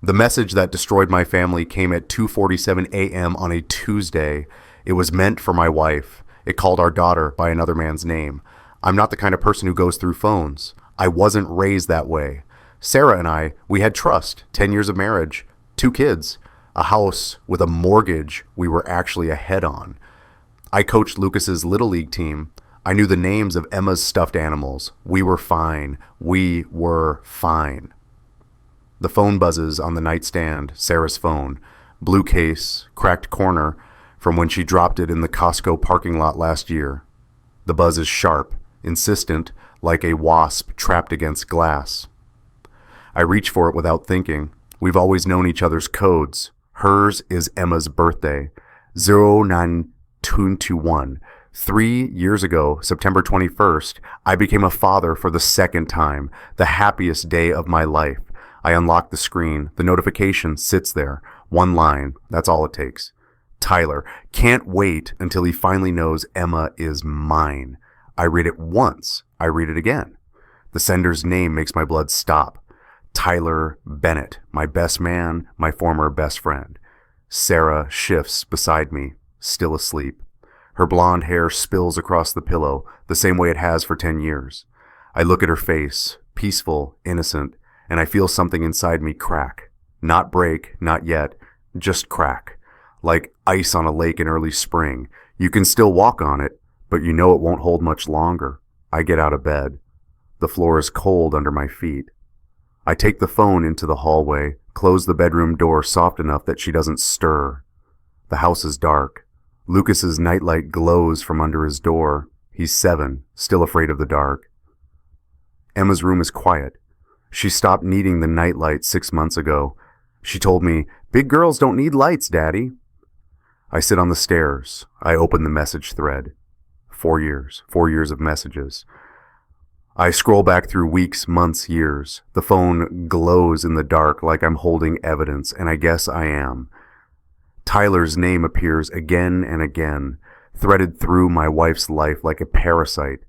The message that destroyed my family came at 2:47 a.m. on a Tuesday. It was meant for my wife. It called our daughter by another man's name. I'm not the kind of person who goes through phones. I wasn't raised that way. Sarah and I, we had trust, 10 years of marriage, 2 kids, a house with a mortgage we were actually ahead on. I coached Lucas's Little League team. I knew the names of Emma's stuffed animals. We were fine. We were fine. The phone buzzes on the nightstand, Sarah's phone. Blue case, cracked corner from when she dropped it in the Costco parking lot last year. The buzz is sharp, insistent, like a wasp trapped against glass. I reach for it without thinking. We've always known each other's codes. Hers is Emma's birthday, 09221. 3 years ago, September 21st, I became a father for the second time, the happiest day of my life. I unlock the screen. The notification sits there. 1 line. That's all it takes. Tyler. Can't wait until he finally knows Emma is mine. I read it once. I read it again. The sender's name makes my blood stop. Tyler Bennett, my best man, my former best friend. Sarah shifts beside me, still asleep. Her blonde hair spills across the pillow, the same way it has for 10 years. I look at her face, peaceful, innocent, and I feel something inside me crack. Not break, not yet, just crack. Like ice on a lake in early spring. You can still walk on it, but you know it won't hold much longer. I get out of bed. The floor is cold under my feet. I take the phone into the hallway, close the bedroom door soft enough that she doesn't stir. The house is dark. Lucas's nightlight glows from under his door. He's 7, still afraid of the dark. Emma's room is quiet. She stopped needing the nightlight 6 months ago. She told me, "Big girls don't need lights, Daddy." I sit on the stairs. I open the message thread. 4 years of messages. I scroll back through weeks, months, years. The phone glows in the dark like I'm holding evidence, and I guess I am. Tyler's name appears again and again, threaded through my wife's life like a parasite.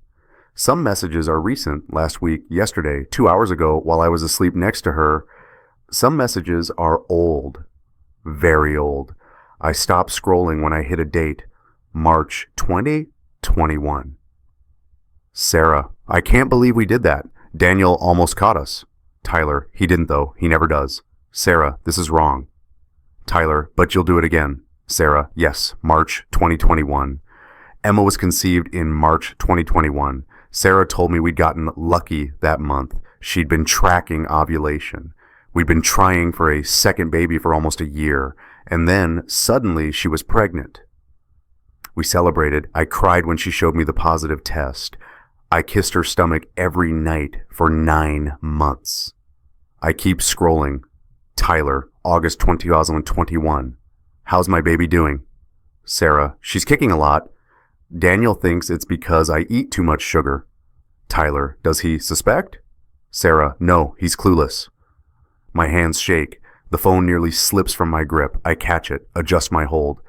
Some messages are recent, last week, yesterday, 2 hours ago while I was asleep next to her. Some messages are old, very old. I stop scrolling when I hit a date, March 2021. Sarah, I can't believe we did that. Daniel almost caught us. Tyler, he didn't though, he never does. Sarah, this is wrong. Tyler, but you'll do it again. Sarah, yes, March 2021. Emma was conceived in March 2021. Sarah told me we'd gotten lucky that month. She'd been tracking ovulation. We'd been trying for a second baby for almost a year, and then suddenly she was pregnant. We celebrated. I cried when she showed me the positive test. I kissed her stomach every night for 9 months. I keep scrolling. Tyler, August 2021. How's my baby doing? Sarah, she's kicking a lot. Daniel thinks it's because I eat too much sugar. Tyler, does he suspect? Sarah, no, he's clueless. My hands shake. The phone nearly slips from my grip. I catch it, adjust my hold.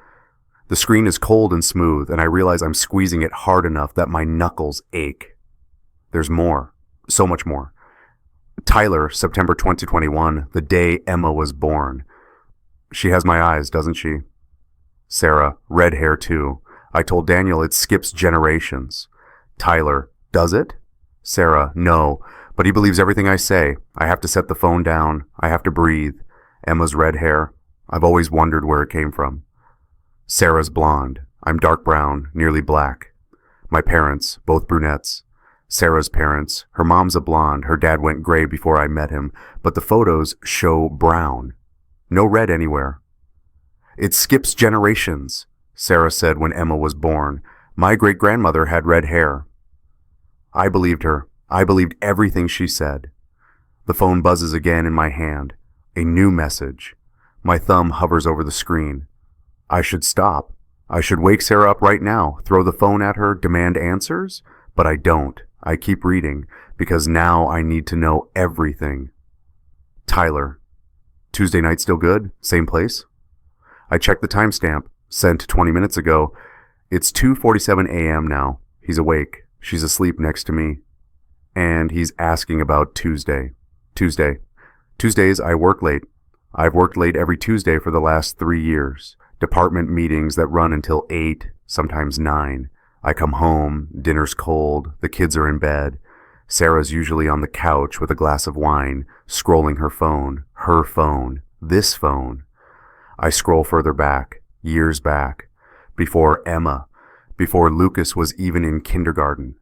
The screen is cold and smooth, and I realize I'm squeezing it hard enough that my knuckles ache. There's more. So much more. Tyler, September 2021, the day Emma was born. She has my eyes, doesn't she? Sarah, red hair too. I told Daniel it skips generations. Tyler, does it? Sarah, no, but he believes everything I say. I have to set the phone down. I have to breathe. Emma's red hair. I've always wondered where it came from. Sarah's blonde. I'm dark brown, nearly black. My parents, both brunettes. Sarah's parents. Her mom's a blonde. Her dad went gray before I met him, but the photos show brown. No red anywhere. It skips generations, Sarah said when Emma was born. My great-grandmother had red hair. I believed her. I believed everything she said. The phone buzzes again in my hand. A new message. My thumb hovers over the screen. I should stop. I should wake Sarah up right now, throw the phone at her, demand answers, but I don't. I keep reading, because now I need to know everything. Tyler. Tuesday night still good? Same place? I checked the timestamp, sent 20 minutes ago. It's 2:47 a.m. now. He's awake. She's asleep next to me. And he's asking about Tuesday. Tuesdays I work late. I've worked late every Tuesday for the last 3 years. Department meetings that run until 8, sometimes 9. I come home, dinner's cold, the kids are in bed. Sarah's usually on the couch with a glass of wine, scrolling her phone, this phone. I scroll further back, years back, before Emma, before Lucas was even in kindergarten.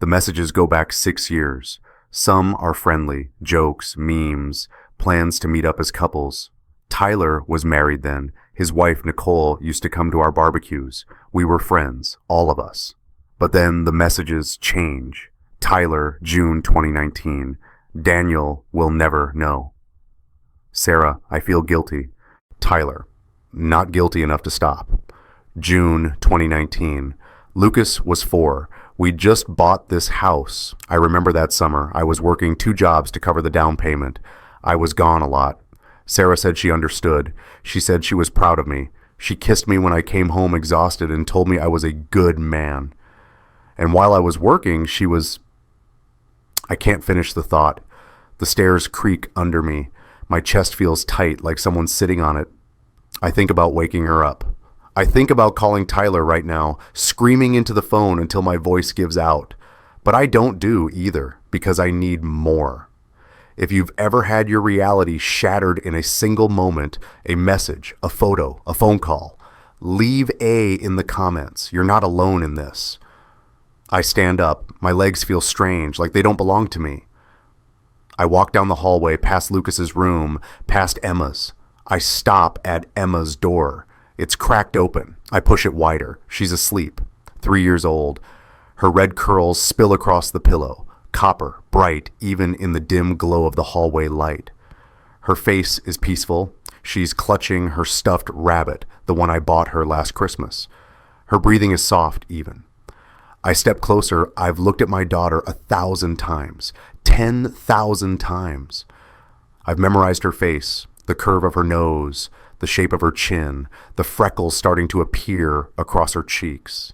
The messages go back 6 years. Some are friendly, jokes, memes, plans to meet up as couples. Tyler was married then. His wife, Nicole, used to come to our barbecues. We were friends, all of us. But then the messages change. Tyler, June 2019. Daniel will never know. Sarah, I feel guilty. Tyler, not guilty enough to stop. June 2019. Lucas was 4. We just bought this house. I remember that summer. I was working 2 jobs to cover the down payment. I was gone a lot. Sarah said she understood. She said she was proud of me. She kissed me when I came home exhausted and told me I was a good man. And while I was working, I can't finish the thought. The stairs creak under me. My chest feels tight, like someone's sitting on it. I think about waking her up. I think about calling Tyler right now, screaming into the phone until my voice gives out. But I don't do either, because I need more. If you've ever had your reality shattered in a single moment, a message, a photo, a phone call, leave A in the comments. You're not alone in this. I stand up. My legs feel strange, like they don't belong to me. I walk down the hallway, past Lucas's room, past Emma's. I stop at Emma's door. It's cracked open. I push it wider. She's asleep, 3 years old. Her red curls spill across the pillow. Copper, bright, even in the dim glow of the hallway light. Her face is peaceful. She's clutching her stuffed rabbit, the one I bought her last Christmas. Her breathing is soft, even. I step closer. I've looked at my daughter 1,000 times, 10,000 times. I've memorized her face, the curve of her nose, the shape of her chin, the freckles starting to appear across her cheeks.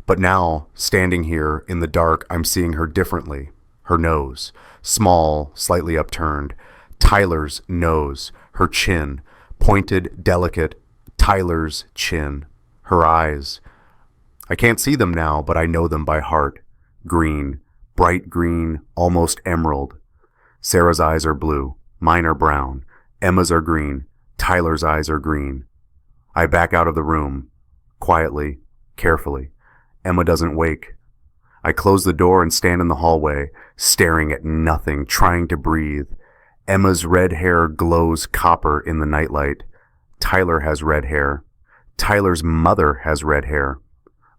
But now, standing here in the dark, I'm seeing her differently. Her nose, small, slightly upturned. Tyler's nose, her chin, pointed, delicate. Tyler's chin, her eyes. I can't see them now, but I know them by heart. Green, bright green, almost emerald. Sarah's eyes are blue. Mine are brown. Emma's are green. Tyler's eyes are green. I back out of the room, quietly, carefully. Emma doesn't wake. I close the door and stand in the hallway, staring at nothing, trying to breathe. Emma's red hair glows copper in the nightlight. Tyler has red hair. Tyler's mother has red hair.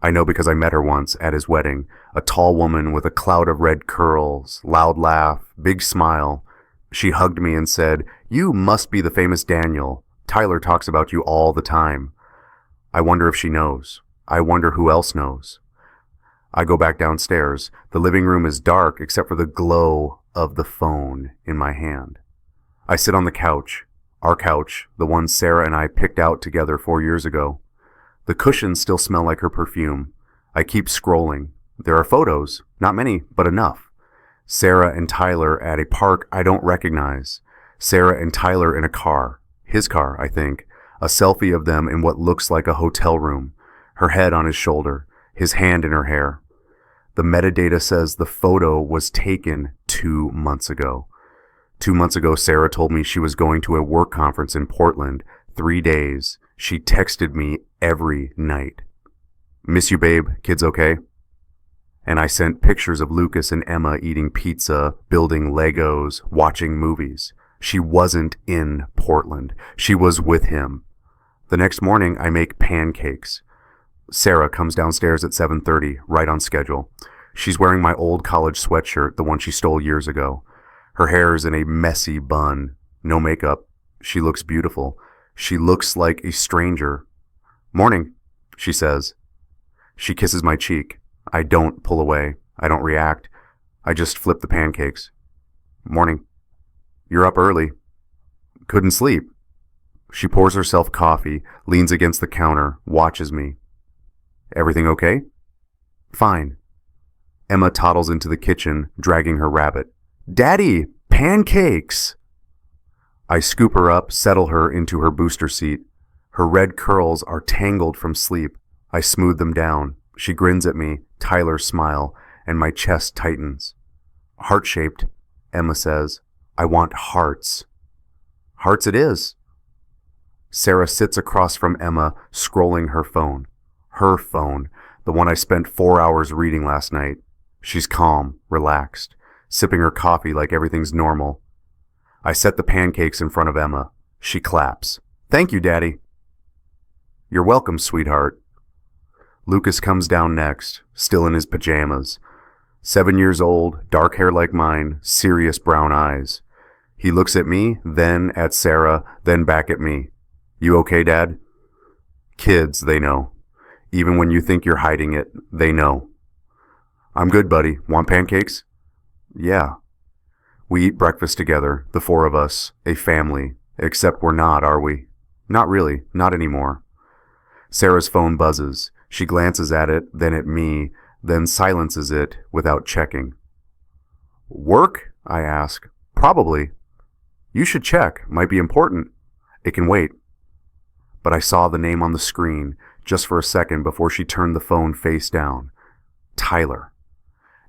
I know because I met her once at his wedding, a tall woman with a cloud of red curls, loud laugh, big smile. She hugged me and said, "You must be the famous Daniel. Tyler talks about you all the time." I wonder if she knows. I wonder who else knows. I go back downstairs. The living room is dark except for the glow of the phone in my hand. I sit on the couch, our couch, the one Sarah and I picked out together 4 years ago. The cushions still smell like her perfume. I keep scrolling. There are photos, not many, but enough. Sarah and Tyler at a park I don't recognize. Sarah and Tyler in a car. His car, I think. A selfie of them in what looks like a hotel room. Her head on his shoulder, his hand in her hair. The metadata says the photo was taken 2 months ago. 2 months ago, Sarah told me she was going to a work conference in Portland, 3 days. She texted me every night. "Miss you, babe. Kids okay?" And I sent pictures of Lucas and Emma eating pizza, building Legos, watching movies. She wasn't in Portland. She was with him. The next morning, I make pancakes. Sarah comes downstairs at 7:30, right on schedule. She's wearing my old college sweatshirt, the one she stole years ago. Her hair is in a messy bun. No makeup. She looks beautiful. She looks like a stranger. "Morning," she says. She kisses my cheek. I don't pull away. I don't react. I just flip the pancakes. "Morning." "You're up early." "Couldn't sleep." She pours herself coffee, leans against the counter, watches me. "Everything okay?" "Fine." Emma toddles into the kitchen, dragging her rabbit. "Daddy, pancakes!" I scoop her up, settle her into her booster seat. Her red curls are tangled from sleep. I smooth them down. She grins at me, Tyler's smile, and my chest tightens. Heart-shaped, Emma says. I want hearts. Hearts it is. Sarah sits across from Emma, scrolling her phone. Her phone, the one I spent 4 hours reading last night. She's calm, relaxed, sipping her coffee like everything's normal. I set the pancakes in front of Emma. She claps. Thank you, Daddy. You're welcome, sweetheart. Lucas comes down next, still in his pajamas. 7 years old, dark hair like mine, serious brown eyes. He looks at me, then at Sarah, then back at me. You okay, Dad? Kids, they know. Even when you think you're hiding it, they know. I'm good, buddy. Want pancakes? Yeah. We eat breakfast together, the four of us, a family. Except we're not, are we? Not really, not anymore. Sarah's phone buzzes. She glances at it, then at me, then silences it without checking. Work? I ask. Probably. You should check. Might be important. It can wait. But I saw the name on the screen just for a second before she turned the phone face down. Tyler.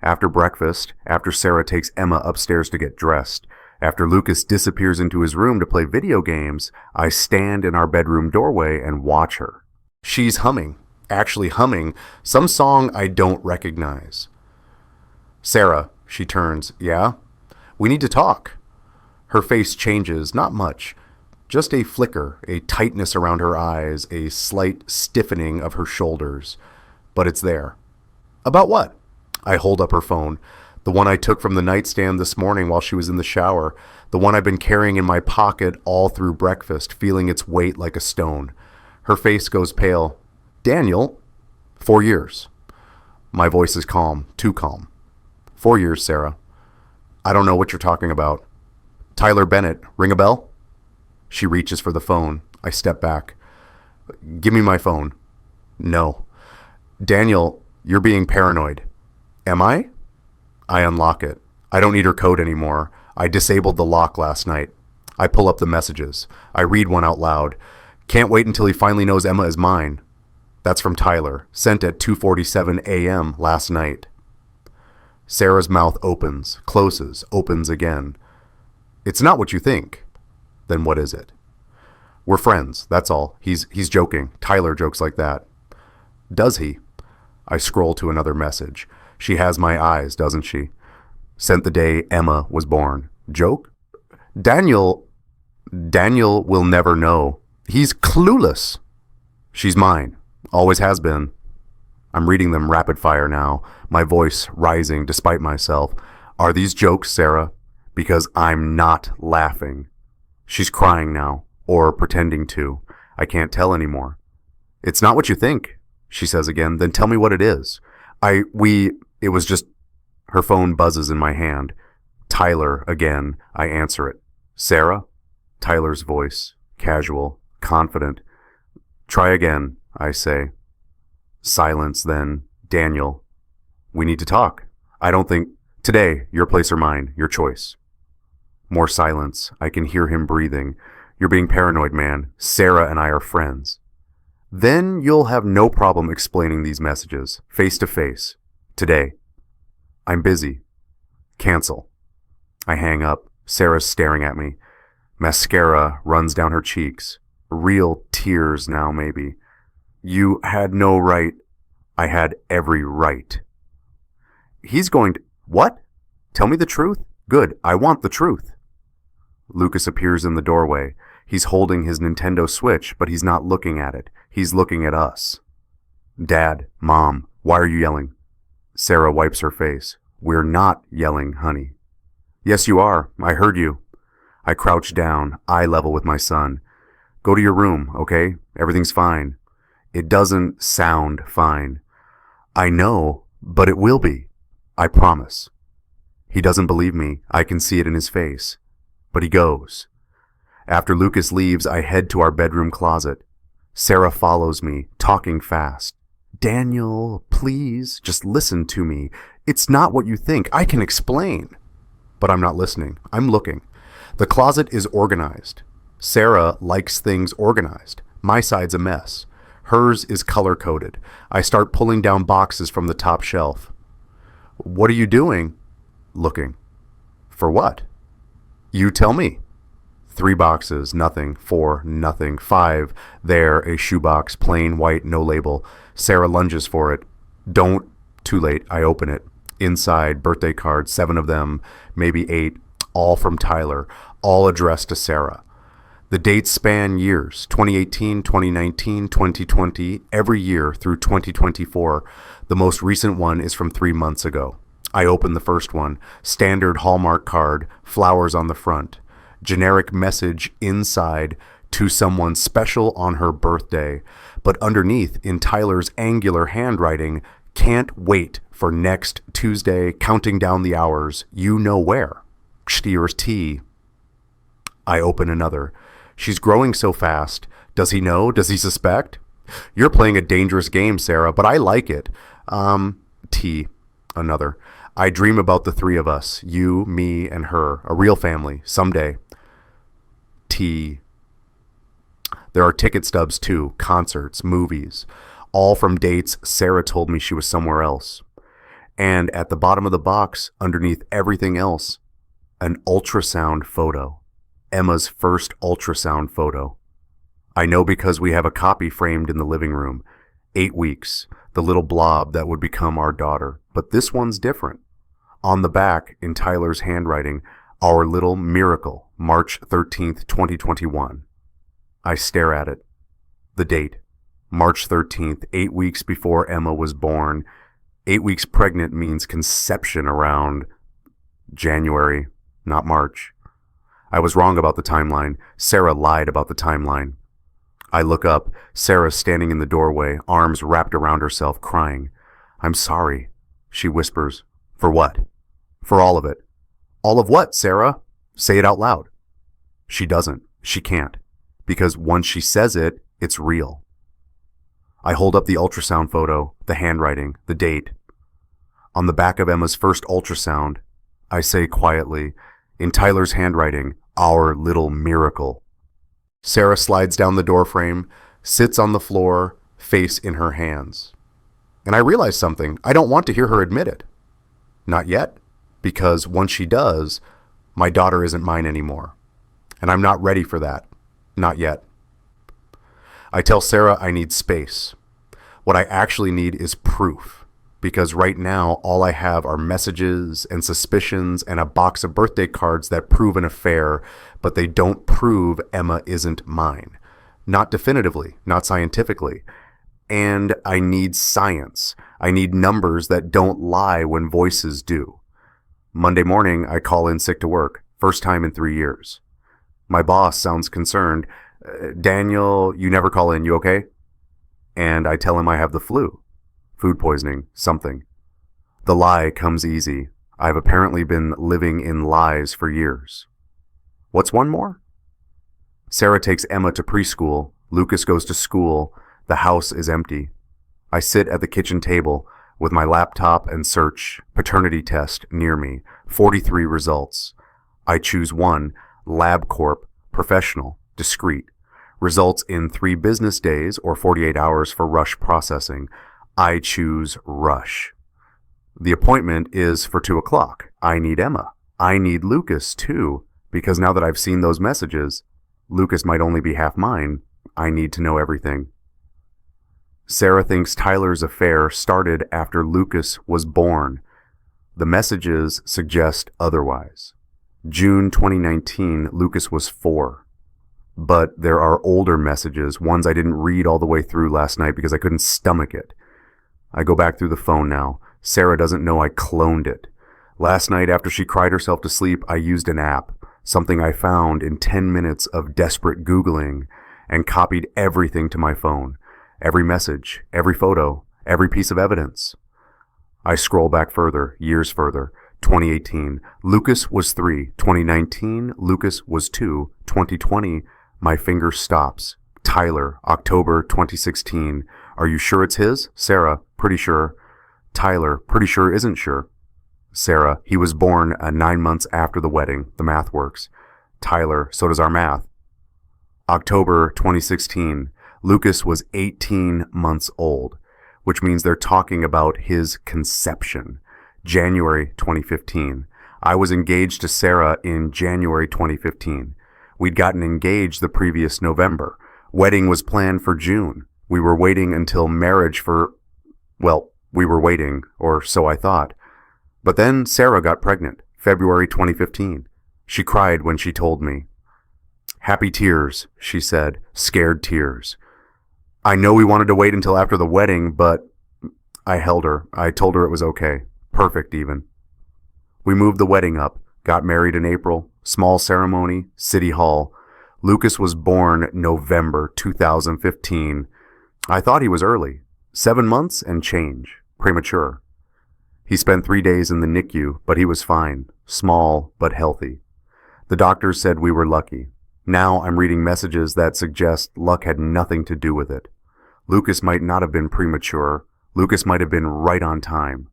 After breakfast, after Sarah takes Emma upstairs to get dressed, after Lucas disappears into his room to play video games, I stand in our bedroom doorway and watch her. She's humming, actually humming, some song I don't recognize. Sarah, she turns. Yeah? We need to talk. Her face changes, not much. Just a flicker, a tightness around her eyes, a slight stiffening of her shoulders. But it's there. About what? I hold up her phone. The one I took from the nightstand this morning while she was in the shower. The one I've been carrying in my pocket all through breakfast, feeling its weight like a stone. Her face goes pale. Daniel? 4 years. My voice is calm, too calm. 4 years, Sarah. I don't know what you're talking about. Tyler Bennett, ring a bell? She reaches for the phone. I step back. Give me my phone. No. Daniel, you're being paranoid. Am I? I unlock it. I don't need her code anymore. I disabled the lock last night. I pull up the messages. I read one out loud. Can't wait until he finally knows Emma is mine. That's from Tyler, sent at 2:47 a.m. last night. Sarah's mouth opens, closes, opens again. It's not what you think. Then what is it? We're friends, that's all. He's joking. Tyler jokes like that. Does he? I scroll to another message. She has my eyes, doesn't she? Sent the day Emma was born. Joke? Daniel will never know. He's clueless. She's mine. Always has been. I'm reading them rapid fire now, my voice rising despite myself. Are these jokes, Sarah? Because I'm not laughing. She's crying now, or pretending to. I can't tell anymore. It's not what you think, she says again. Then tell me what it is. It was just... Her phone buzzes in my hand. Tyler again. I answer it. Sarah? Tyler's voice. Casual. Confident. Try again, I say. Silence then. Daniel. We need to talk. I don't think... Today, your place or mine, your choice. More silence. I can hear him breathing. You're being paranoid, man. Sarah and I are friends. Then you'll have no problem explaining these messages, face to face. Today. I'm busy. Cancel. I hang up. Sarah's staring at me. Mascara runs down her cheeks. Real tears now, maybe. You had no right. I had every right. He's going to... What? Tell me the truth? Good. I want the truth. Lucas appears in the doorway. He's holding his Nintendo Switch, but he's not looking at it. He's looking at us. Dad, Mom, why are you yelling? Sarah wipes her face. We're not yelling, honey. Yes, you are. I heard you. I crouch down, eye level with my son. Go to your room, okay? Everything's fine. It doesn't sound fine. I know, but it will be. I promise. He doesn't believe me. I can see it in his face. But he goes. After Lucas leaves, I head to our bedroom closet. Sarah follows me, talking fast. Daniel, please, just listen to me. It's not what you think. I can explain. But I'm not listening. I'm looking. The closet is organized. Sarah likes things organized. My side's a mess. Hers is color-coded. I start pulling down boxes from the top shelf. What are you doing? Looking. For what? You tell me. 3 boxes, nothing. 4, nothing. 5, there, a shoebox, plain white, no label. Sarah lunges for it. Don't. Too late. I open it. Inside, birthday cards, 7 of them, maybe 8, all from Tyler, all addressed to Sarah. The dates span years, 2018, 2019, 2020, every year through 2024. The most recent one is from 3 months ago. I open the first one, standard Hallmark card, flowers on the front. Generic message inside, to someone special on her birthday. But underneath, in Tyler's angular handwriting, can't wait for next Tuesday, counting down the hours, you know where. Steers tea. I open another. She's growing so fast. Does he know? Does he suspect? You're playing a dangerous game, Sarah, but I like it. Tea. Another. I dream about the 3 of us, you, me, and her, a real family, someday. Tea. There are ticket stubs too, concerts, movies, all from dates Sarah told me she was somewhere else. And at the bottom of the box, underneath everything else, an ultrasound photo. Emma's first ultrasound photo. I know because we have a copy framed in the living room. 8 weeks, the little blob that would become our daughter. But this one's different. On the back, in Tyler's handwriting, our little miracle, March 13th, 2021. I stare at it. The date, March 13th, 8 weeks before Emma was born. 8 weeks pregnant means conception around January, not March. I was wrong about the timeline. Sarah lied about the timeline. I look up. Sarah's standing in the doorway, arms wrapped around herself, crying. I'm sorry, she whispers. For what? For all of it. All of what, Sarah? Say it out loud. She doesn't. She can't. Because once she says it, it's real. I hold up the ultrasound photo, the handwriting, the date. On the back of Emma's first ultrasound, I say quietly, in Tyler's handwriting, our little miracle. Sarah slides down the doorframe, sits on the floor, face in her hands. And I realize something. I don't want to hear her admit it. Not yet, because once she does, my daughter isn't mine anymore. And I'm not ready for that. Not yet. I tell Sarah I need space. What I actually need is proof. Because right now, all I have are messages and suspicions and a box of birthday cards that prove an affair, but they don't prove Emma isn't mine. Not definitively, not scientifically. And I need science. I need numbers that don't lie when voices do. Monday morning, I call in sick to work. First time in 3 years. My boss sounds concerned. Daniel, you never call in, you okay? And I tell him I have the flu. Food poisoning, something. The lie comes easy. I've apparently been living in lies for years. What's one more? Sarah takes Emma to preschool. Lucas goes to school. The house is empty. I sit at the kitchen table with my laptop and search paternity test near me. 43 results. I choose one, LabCorp, professional, discreet. Results in 3 business days or 48 hours for rush processing. I choose rush. The appointment is for 2 o'clock. I need Emma. I need Lucas too, because now that I've seen those messages, Lucas might only be half mine. I need to know everything. Sarah thinks Tyler's affair started after Lucas was born. The messages suggest otherwise. June 2019, Lucas was 4. But there are older messages, ones I didn't read all the way through last night because I couldn't stomach it. I go back through the phone now. Sarah doesn't know I cloned it. Last night, after she cried herself to sleep, I used an app, something I found in 10 minutes of desperate Googling, and copied everything to my phone. Every message, every photo, every piece of evidence. I scroll back further, years further. 2018, Lucas was 3. 2019, Lucas was 2. 2020, my finger stops. Tyler, October 2016. Are you sure it's his? Sarah, pretty sure. Tyler, pretty sure isn't sure. Sarah, he was born 9 months after the wedding. The math works. Tyler, so does our math. October 2016. Lucas was 18 months old, which means they're talking about his conception. January 2015. I was engaged to Sarah in January 2015. We'd gotten engaged the previous November. Wedding was planned for June. We were waiting until marriage we were waiting, or so I thought. But then Sarah got pregnant, February 2015. She cried when she told me. Happy tears, she said, scared tears. I know we wanted to wait until after the wedding, but I held her. I told her it was okay. Perfect even. We moved the wedding up, got married in April, small ceremony, City Hall. Lucas was born November 2015. I thought he was early, 7 months and change, premature. He spent 3 days in the NICU, but he was fine, small but healthy. The doctors said we were lucky. Now I'm reading messages that suggest luck had nothing to do with it. Lucas might not have been premature. Lucas might have been right on time.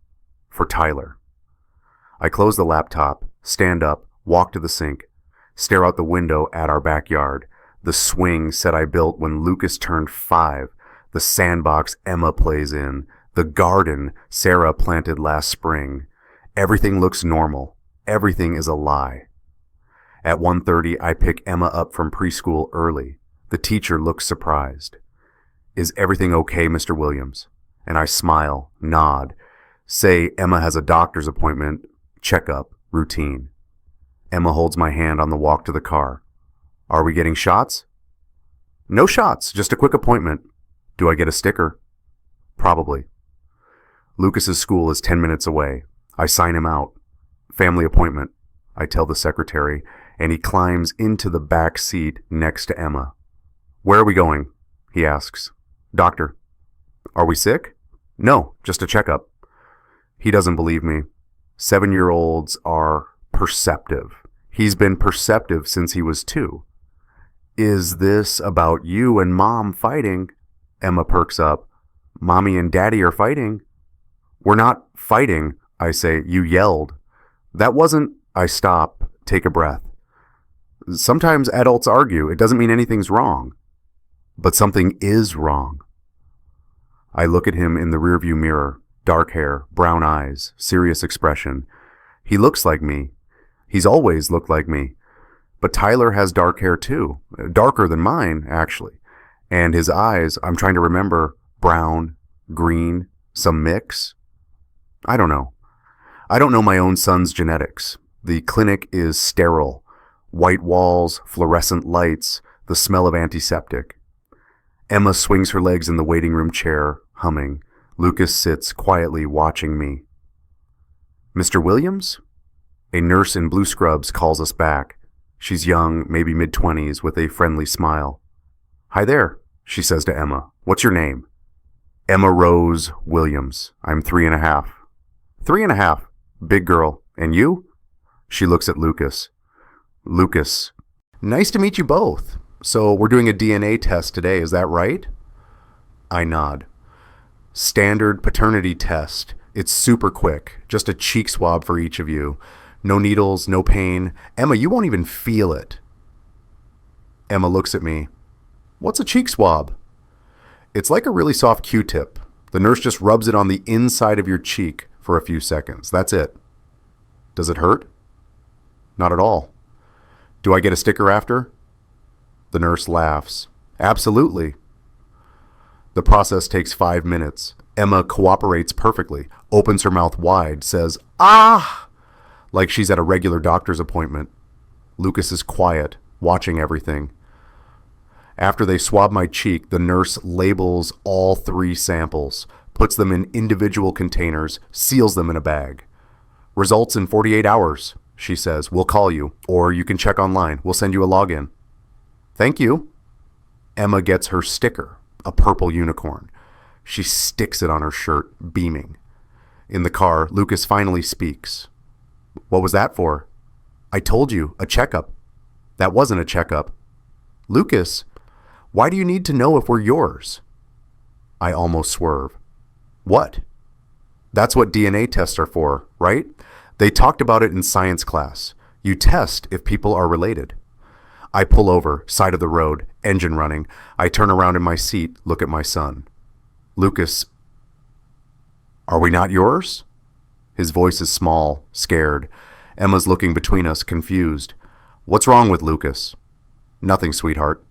For Tyler. I close the laptop, stand up, walk to the sink, stare out the window at our backyard, the swing set I built when Lucas turned 5, the sandbox Emma plays in, the garden Sarah planted last spring. Everything looks normal. Everything is a lie. At 1:30, I pick Emma up from preschool early. The teacher looks surprised. Is everything okay, Mr. Williams? And I smile, nod, say Emma has a doctor's appointment, checkup, routine. Emma holds my hand on the walk to the car. Are we getting shots? No shots, just a quick appointment. Do I get a sticker? Probably. Lucas's school is 10 minutes away. I sign him out. Family appointment, I tell the secretary, and he climbs into the back seat next to Emma. Where are we going? He asks. Doctor. Are we sick? No, just a checkup. He doesn't believe me. 7-year-olds are perceptive. He's been perceptive since he was 2. Is this about you and Mom fighting? Emma perks up. Mommy and Daddy are fighting. We're not fighting, I say. You yelled. That wasn't... I stop, take a breath. Sometimes adults argue. It doesn't mean anything's wrong. But something is wrong. I look at him in the rearview mirror. Dark hair, brown eyes, serious expression. He looks like me. He's always looked like me. But Tyler has dark hair too. Darker than mine, actually. And his eyes, I'm trying to remember, brown, green, some mix. I don't know. I don't know my own son's genetics. The clinic is sterile. White walls, fluorescent lights, the smell of antiseptic. Emma swings her legs in the waiting room chair, humming. Lucas sits quietly watching me. Mr. Williams? A nurse in blue scrubs calls us back. She's young, maybe mid-20s, with a friendly smile. Hi there, she says to Emma. What's your name? Emma Rose Williams. I'm 3.5. 3.5. Big girl. And you? She looks at Lucas. Lucas. Nice to meet you both. So we're doing a DNA test today, is that right? I nod. Standard paternity test. It's super quick. Just a cheek swab for each of you. No needles, no pain. Emma, you won't even feel it. Emma looks at me. What's a cheek swab? It's like a really soft Q-tip. The nurse just rubs it on the inside of your cheek for a few seconds. That's it. Does it hurt? Not at all. Do I get a sticker after? The nurse laughs. Absolutely. The process takes 5 minutes. Emma cooperates perfectly, opens her mouth wide, says, "Ah!" like she's at a regular doctor's appointment. Lucas is quiet, watching everything. After they swab my cheek, the nurse labels all 3 samples, puts them in individual containers, seals them in a bag. Results in 48 hours, she says. We'll call you, or you can check online. We'll send you a login. Thank you. Emma gets her sticker, a purple unicorn. She sticks it on her shirt, beaming. In the car, Lucas finally speaks. What was that for? I told you, a checkup. That wasn't a checkup. Lucas, why do you need to know if we're yours? I almost swerve. What? That's what DNA tests are for, right? They talked about it in science class. You test if people are related. I pull over, side of the road, engine running. I turn around in my seat, look at my son. Lucas, are we not yours? His voice is small, scared. Emma's looking between us, confused. What's wrong with Lucas? Nothing, sweetheart.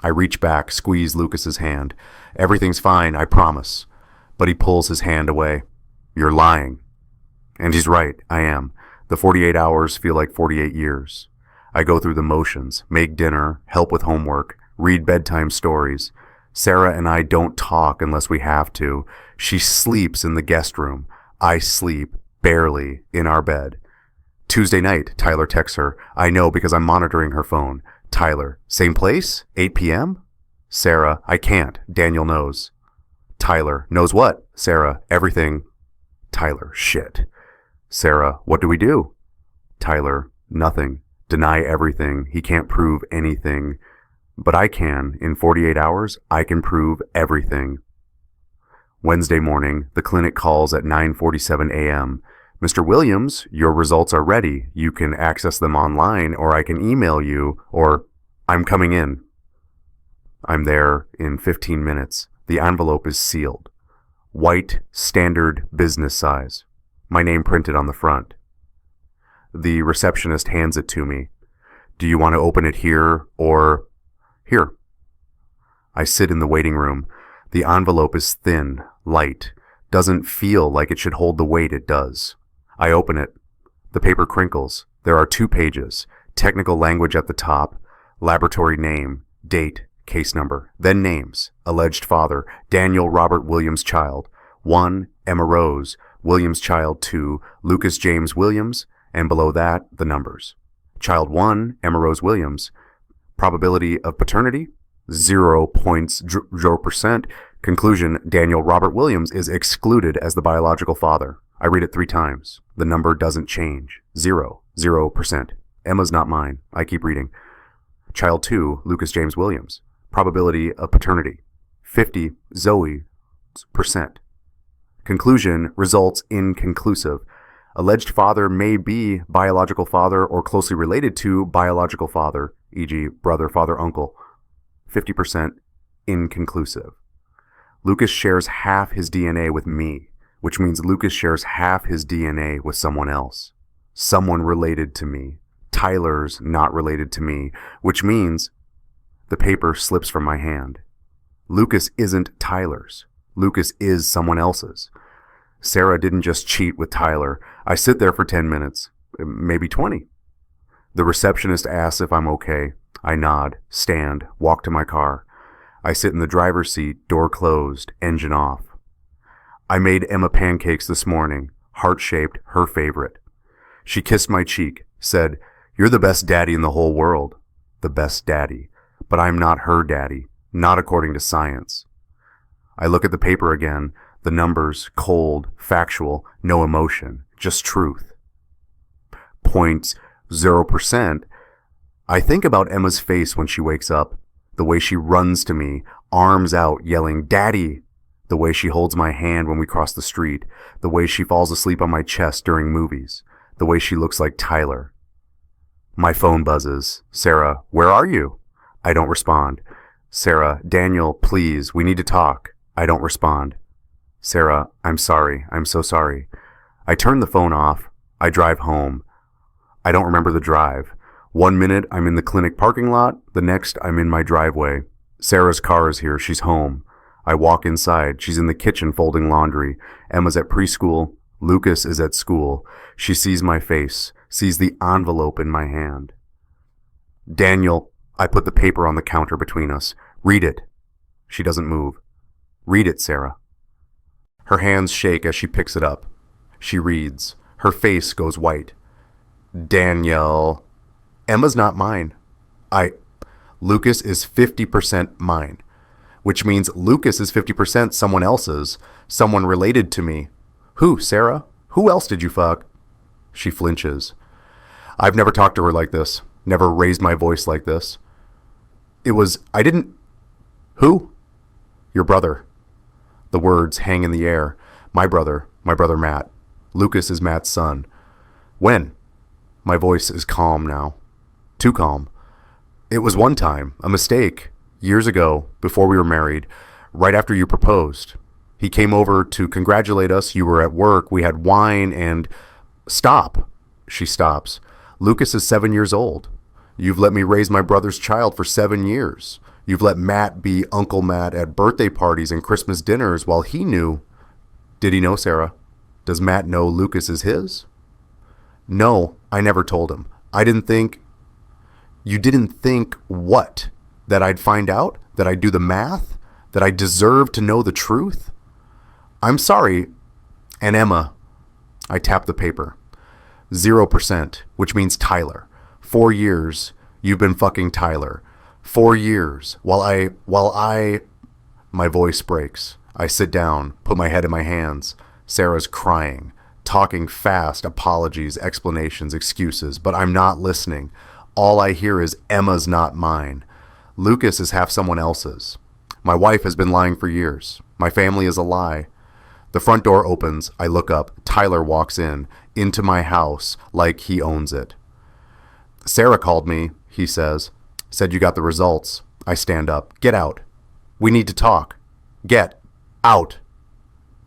I reach back, squeeze Lucas's hand. Everything's fine, I promise. But he pulls his hand away. You're lying. And he's right, I am. The 48 hours feel like 48 years. I go through the motions, make dinner, help with homework, read bedtime stories. Sarah and I don't talk unless we have to. She sleeps in the guest room. I sleep, barely, in our bed. Tuesday night, Tyler texts her. I know because I'm monitoring her phone. Tyler, same place? 8 p.m.? Sarah, I can't. Daniel knows. Tyler, knows what? Sarah, everything. Tyler, shit. Sarah, what do we do? Tyler, nothing. Deny everything. He can't prove anything. But I can. In 48 hours, I can prove everything. Wednesday morning, the clinic calls at 9:47 a.m. Mr. Williams, your results are ready. You can access them online, or I can email you, or I'm coming in. I'm there in 15 minutes. The envelope is sealed. White, standard business size. My name printed on the front. The receptionist hands it to me. Do you want to open it here or here? I sit in the waiting room. The envelope is thin, light, doesn't feel like it should hold the weight it does. I open it. The paper crinkles. There are 2 pages. Technical language at the top. Laboratory name, date, case number. Then names. Alleged father, Daniel Robert Williams child. 1, Emma Rose, Williams child 2, Lucas James Williams, and below that, the numbers. Child 1, Emma Rose Williams. Probability of paternity, 0.0%. Conclusion, Daniel Robert Williams is excluded as the biological father. I read it 3 times. The number doesn't change. 0%. Emma's not mine. I keep reading. Child 2, Lucas James Williams. Probability of paternity, 50 Zoe%. Conclusion, results inconclusive. Alleged father may be biological father or closely related to biological father, e.g. brother, father, uncle. 50% inconclusive. Lucas shares half his DNA with me, which means Lucas shares half his DNA with someone else. Someone related to me. Tyler's not related to me, which means the paper slips from my hand. Lucas isn't Tyler's. Lucas is someone else's. Sarah didn't just cheat with Tyler. I sit there for 10 minutes, maybe 20. The receptionist asks if I'm okay. I nod, stand, walk to my car. I sit in the driver's seat, door closed, engine off. I made Emma pancakes this morning, heart-shaped, her favorite. She kissed my cheek, said, "You're the best daddy in the whole world." The best daddy. But I'm not her daddy, not according to science. I look at the paper again, the numbers, cold, factual, no emotion, just truth. 0.0%. I think about Emma's face when she wakes up, the way she runs to me, arms out, yelling, "Daddy!" The way she holds my hand when we cross the street, the way she falls asleep on my chest during movies, the way she looks like Tyler. My phone buzzes. Sarah, where are you? I don't respond. Sarah, Daniel, please, we need to talk. I don't respond. Sarah, I'm sorry. I'm so sorry. I turn the phone off. I drive home. I don't remember the drive. 1 minute I'm in the clinic parking lot. The next I'm in my driveway. Sarah's car is here. She's home. I walk inside. She's in the kitchen folding laundry. Emma's at preschool. Lucas is at school. She sees my face, sees the envelope in my hand. Daniel, I put the paper on the counter between us. Read it. She doesn't move. Read it, Sarah. Her hands shake as she picks it up. She reads. Her face goes white. Daniel. Emma's not mine. Lucas is 50% mine, which means Lucas is 50% someone else's, someone related to me. Who, Sarah? Who else did you fuck? She flinches. I've never talked to her like this, never raised my voice like this. Who? Your brother. The words hang in the air. My brother Matt. Lucas is Matt's son. When? My voice is calm now. Too calm. It was one time, a mistake, years ago, before we were married, right after you proposed. He came over to congratulate us. You were at work. We had wine and... Stop. She stops. Lucas is 7 years old. You've let me raise my brother's child for 7 years. You've let Matt be Uncle Matt at birthday parties and Christmas dinners while he knew... Did he know, Sarah? Does Matt know Lucas is his? No, I never told him. I didn't think... You didn't think what? That I'd find out? That I'd do the math? That I deserve to know the truth? I'm sorry. And Emma... I tap the paper. 0%, which means Tyler. 4 years, you've been fucking Tyler. 4 years, while I... My voice breaks. I sit down, put my head in my hands. Sarah's crying, talking fast, apologies, explanations, excuses, but I'm not listening. All I hear is Emma's not mine. Lucas is half someone else's. My wife has been lying for years. My family is a lie. The front door opens. I look up. Tyler walks in, into my house, like he owns it. Sarah called me, he says. Said you got the results. I stand up. Get out. We need to talk. Get out.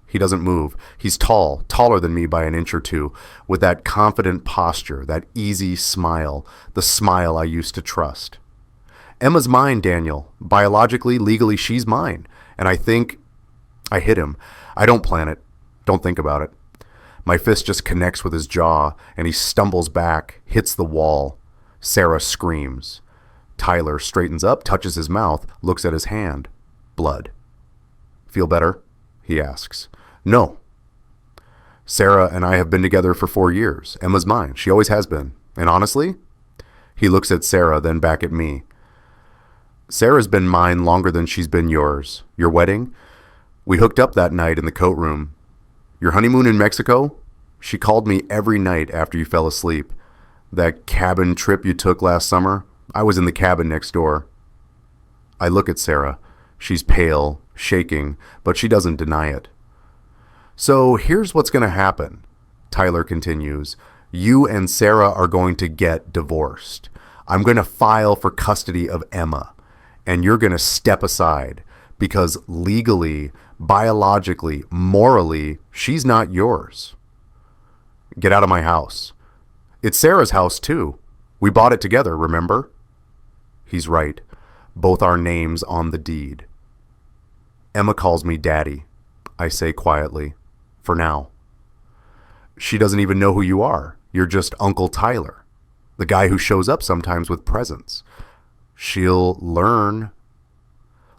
He doesn't move. He's tall, taller than me by an inch or two, with that confident posture, that easy smile, the smile I used to trust. Emma's mine, Daniel. Biologically, legally, she's mine. And I think... I hit him. I don't plan it. Don't think about it. My fist just connects with his jaw, and he stumbles back, hits the wall. Sarah screams. Tyler straightens up, touches his mouth, looks at his hand. Blood. Feel better? He asks. No. Sarah and I have been together for 4 years. Emma's mine. She always has been. And honestly? He looks at Sarah, then back at me. Sarah's been mine longer than she's been yours. Your wedding? We hooked up that night in the courtroom. Your honeymoon in Mexico? She called me every night after you fell asleep. That cabin trip you took last summer? I was in the cabin next door. I look at Sarah. She's pale, shaking, but she doesn't deny it. So here's what's going to happen, Tyler continues. You and Sarah are going to get divorced. I'm going to file for custody of Emma, and you're going to step aside because legally, biologically, morally, she's not yours. Get out of my house. It's Sarah's house, too. We bought it together, remember? He's right. Both our names on the deed. Emma calls me Daddy, I say quietly. For now. She doesn't even know who you are. You're just Uncle Tyler, the guy who shows up sometimes with presents. She'll learn.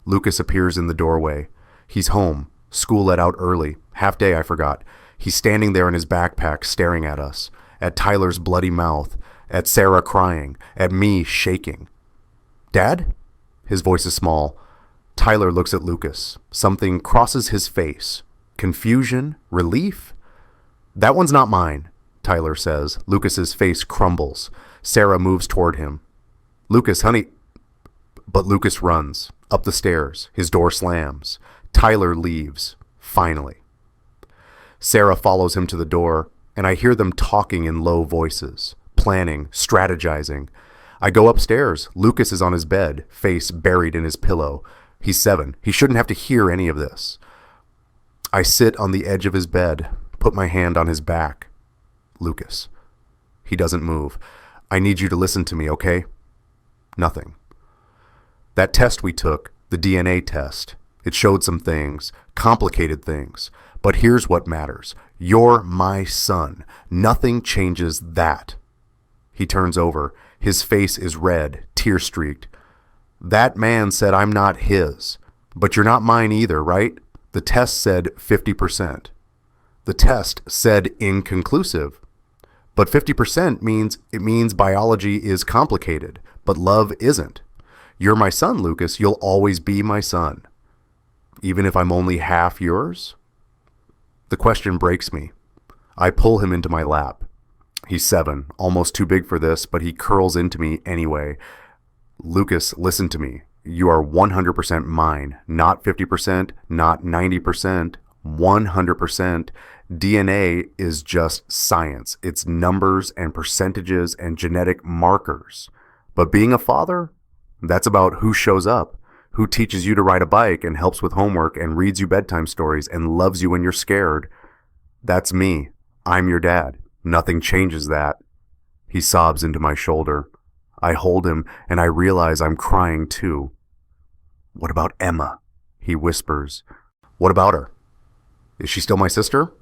Lucas appears in the doorway. He's home. School let out early. Half day, I forgot. He's standing there in his backpack staring at us, at Tyler's bloody mouth, at Sarah crying, at me shaking. Dad? His voice is small. Tyler looks at Lucas. Something crosses his face. Confusion? Relief? That one's not mine, Tyler says. Lucas's face crumbles. Sarah moves toward him. Lucas, honey... But Lucas runs. Up the stairs. His door slams. Tyler leaves. Finally. Sarah follows him to the door, and I hear them talking in low voices. Planning. Strategizing. I go upstairs. Lucas is on his bed, face buried in his pillow. He's 7. He shouldn't have to hear any of this. I sit on the edge of his bed, put my hand on his back. Lucas. He doesn't move. I need you to listen to me, okay? Nothing. That test we took, the DNA test, it showed some things, complicated things. But here's what matters. You're my son. Nothing changes that. He turns over. His face is red, tear-streaked. That man said I'm not his. But you're not mine either, right? The test said 50%. The test said inconclusive. But 50% means biology is complicated, but love isn't. You're my son, Lucas. You'll always be my son. Even if I'm only half yours? The question breaks me. I pull him into my lap. He's 7, almost too big for this, but he curls into me anyway. Lucas, listen to me. You are 100% mine. Not 50%, not 90%, 100%. DNA is just science. It's numbers and percentages and genetic markers. But being a father, That's about who shows up, who teaches you to ride a bike and helps with homework and reads you bedtime stories and loves you when you're scared. That's me. I'm your dad. Nothing changes that. He sobs into my shoulder. I hold him and I realize I'm crying too. What about Emma? He whispers. What about her? Is she still my sister?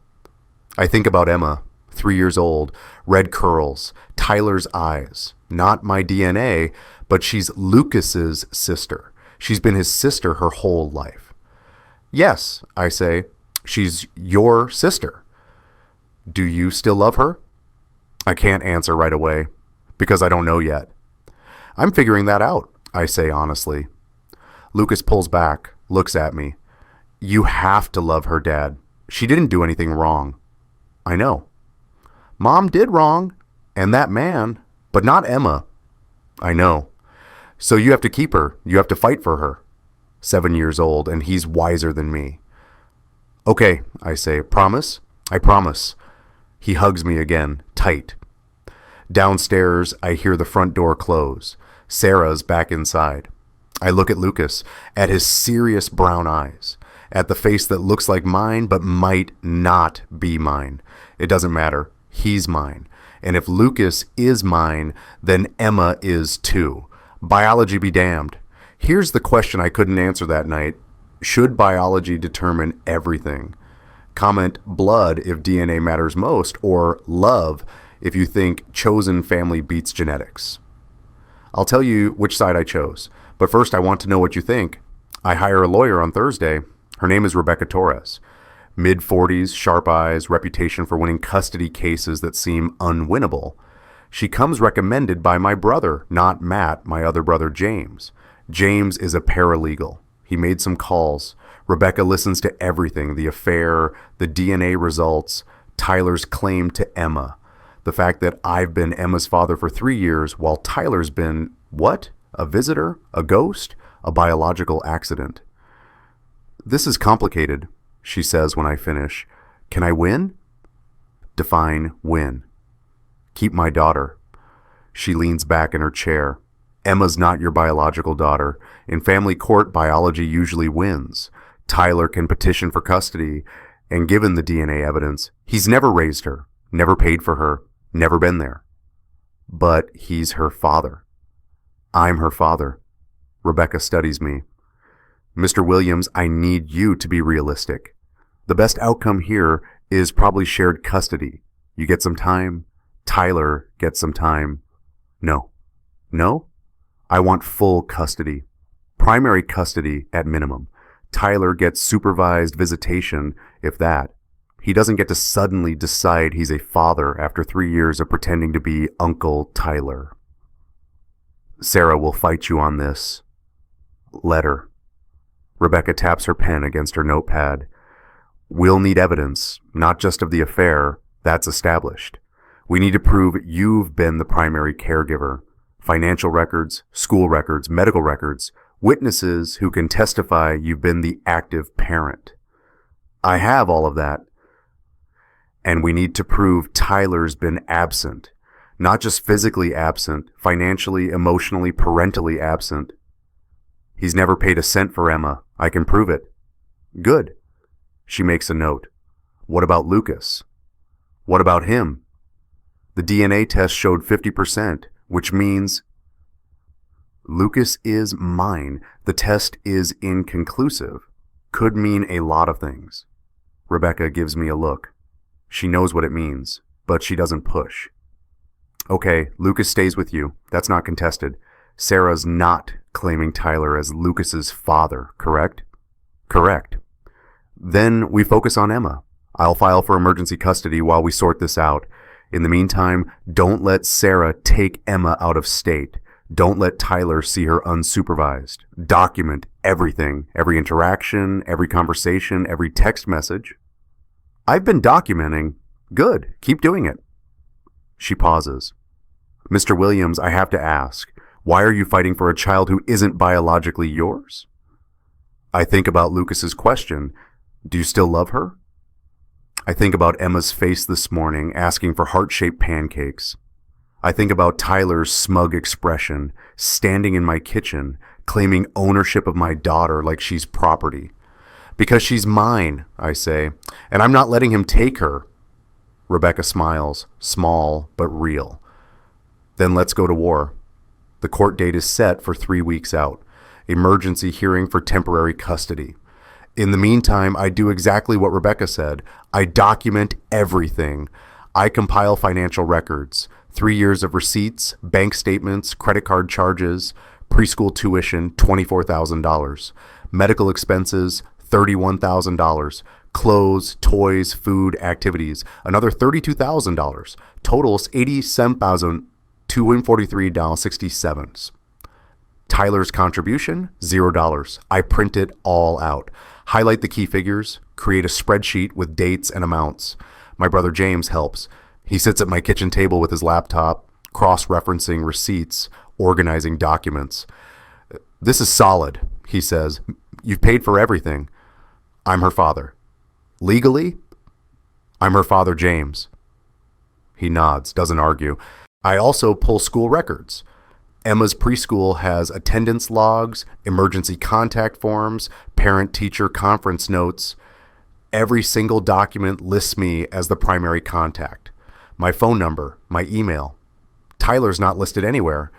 I think about Emma, 3 years old, red curls, Tyler's eyes. Not my DNA, but she's Lucas's sister. She's been his sister her whole life. Yes, I say, she's your sister. Do you still love her? I can't answer right away, because I don't know yet. I'm figuring that out, I say honestly. Lucas pulls back, looks at me. You have to love her, Dad. She didn't do anything wrong. I know. Mom did wrong, and that man, but not Emma. I know. So you have to keep her. You have to fight for her. 7 years old, and he's wiser than me. Okay, I say. Promise? I promise. He hugs me again, tight. Downstairs, I hear the front door close. Sarah's back inside. I look at Lucas, at his serious brown eyes, at the face that looks like mine but might not be mine. It doesn't matter. He's mine. And if Lucas is mine, then Emma is too. Biology be damned. Here's the question I couldn't answer that night. Should biology determine everything? Comment blood if DNA matters most, or love if you think chosen family beats genetics. I'll tell you which side I chose, but first I want to know what you think. I hire a lawyer on Thursday. Her name is Rebecca Torres. Mid-40s, sharp eyes, reputation for winning custody cases that seem unwinnable. She comes recommended by my brother, not Matt, my other brother James. James is a paralegal. He made some calls. Rebecca listens to everything, the affair, the DNA results, Tyler's claim to Emma, the fact that I've been Emma's father for 3 years while Tyler's been, what? A visitor? A ghost? A biological accident. This is complicated, she says when I finish. Can I win? Define win. Keep my daughter. She leans back in her chair. Emma's not your biological daughter. In family court, biology usually wins. Tyler can petition for custody, and given the DNA evidence, he's never raised her, never paid for her, never been there. But he's her father. I'm her father. Rebecca studies me. Mr. Williams, I need you to be realistic. The best outcome here is probably shared custody. You get some time. Tyler gets some time. No. No? I want full custody. Primary custody at minimum. Tyler gets supervised visitation, if that. He doesn't get to suddenly decide he's a father after 3 years of pretending to be Uncle Tyler. Sarah will fight you on this. Letter. Rebecca taps her pen against her notepad. We'll need evidence, not just of the affair. That's established. We need to prove you've been the primary caregiver. Financial records, school records, medical records, witnesses who can testify you've been the active parent. I have all of that. And we need to prove Tyler's been absent. Not just physically absent, financially, emotionally, parentally absent. He's never paid a cent for Emma. I can prove it. Good. She makes a note. What about Lucas? What about him? The DNA test showed 50%, which means Lucas is mine. The test is inconclusive. Could mean a lot of things. Rebecca gives me a look. She knows what it means, but she doesn't push. Okay, Lucas stays with you. That's not contested. Sarah's not claiming Tyler as Lucas's father, correct? Correct. Then we focus on Emma. I'll file for emergency custody while we sort this out. In the meantime, don't let Sarah take Emma out of state. Don't let Tyler see her unsupervised. Document everything, every interaction, every conversation, every text message. I've been documenting. Good. Keep doing it. She pauses. Mr. Williams, I have to ask, why are you fighting for a child who isn't biologically yours? I think about Lucas's question. Do you still love her? I think about Emma's face this morning asking for heart-shaped pancakes. I think about Tyler's smug expression, standing in my kitchen, claiming ownership of my daughter like she's property. Because she's mine, I say, and I'm not letting him take her. Rebecca smiles, small but real. Then let's go to war. The court date is set for 3 weeks out. Emergency hearing for temporary custody. In the meantime, I do exactly what Rebecca said. I document everything. I compile financial records, 3 years of receipts, bank statements, credit card charges, preschool tuition, $24,000, medical expenses, $31,000, clothes, toys, food, activities, another $32,000, totals $87,243.67. Tyler's contribution, $0. I print it all out. Highlight the key figures, create a spreadsheet with dates and amounts. My brother James helps. He sits at my kitchen table with his laptop, cross-referencing receipts, organizing documents. This is solid, he says. You've paid for everything. I'm her father. Legally, I'm her father, James. He nods, doesn't argue. I also pull school records. Emma's preschool has attendance logs, emergency contact forms, parent-teacher conference notes. Every single document lists me as the primary contact. My phone number, my email. Tyler's not listed anywhere.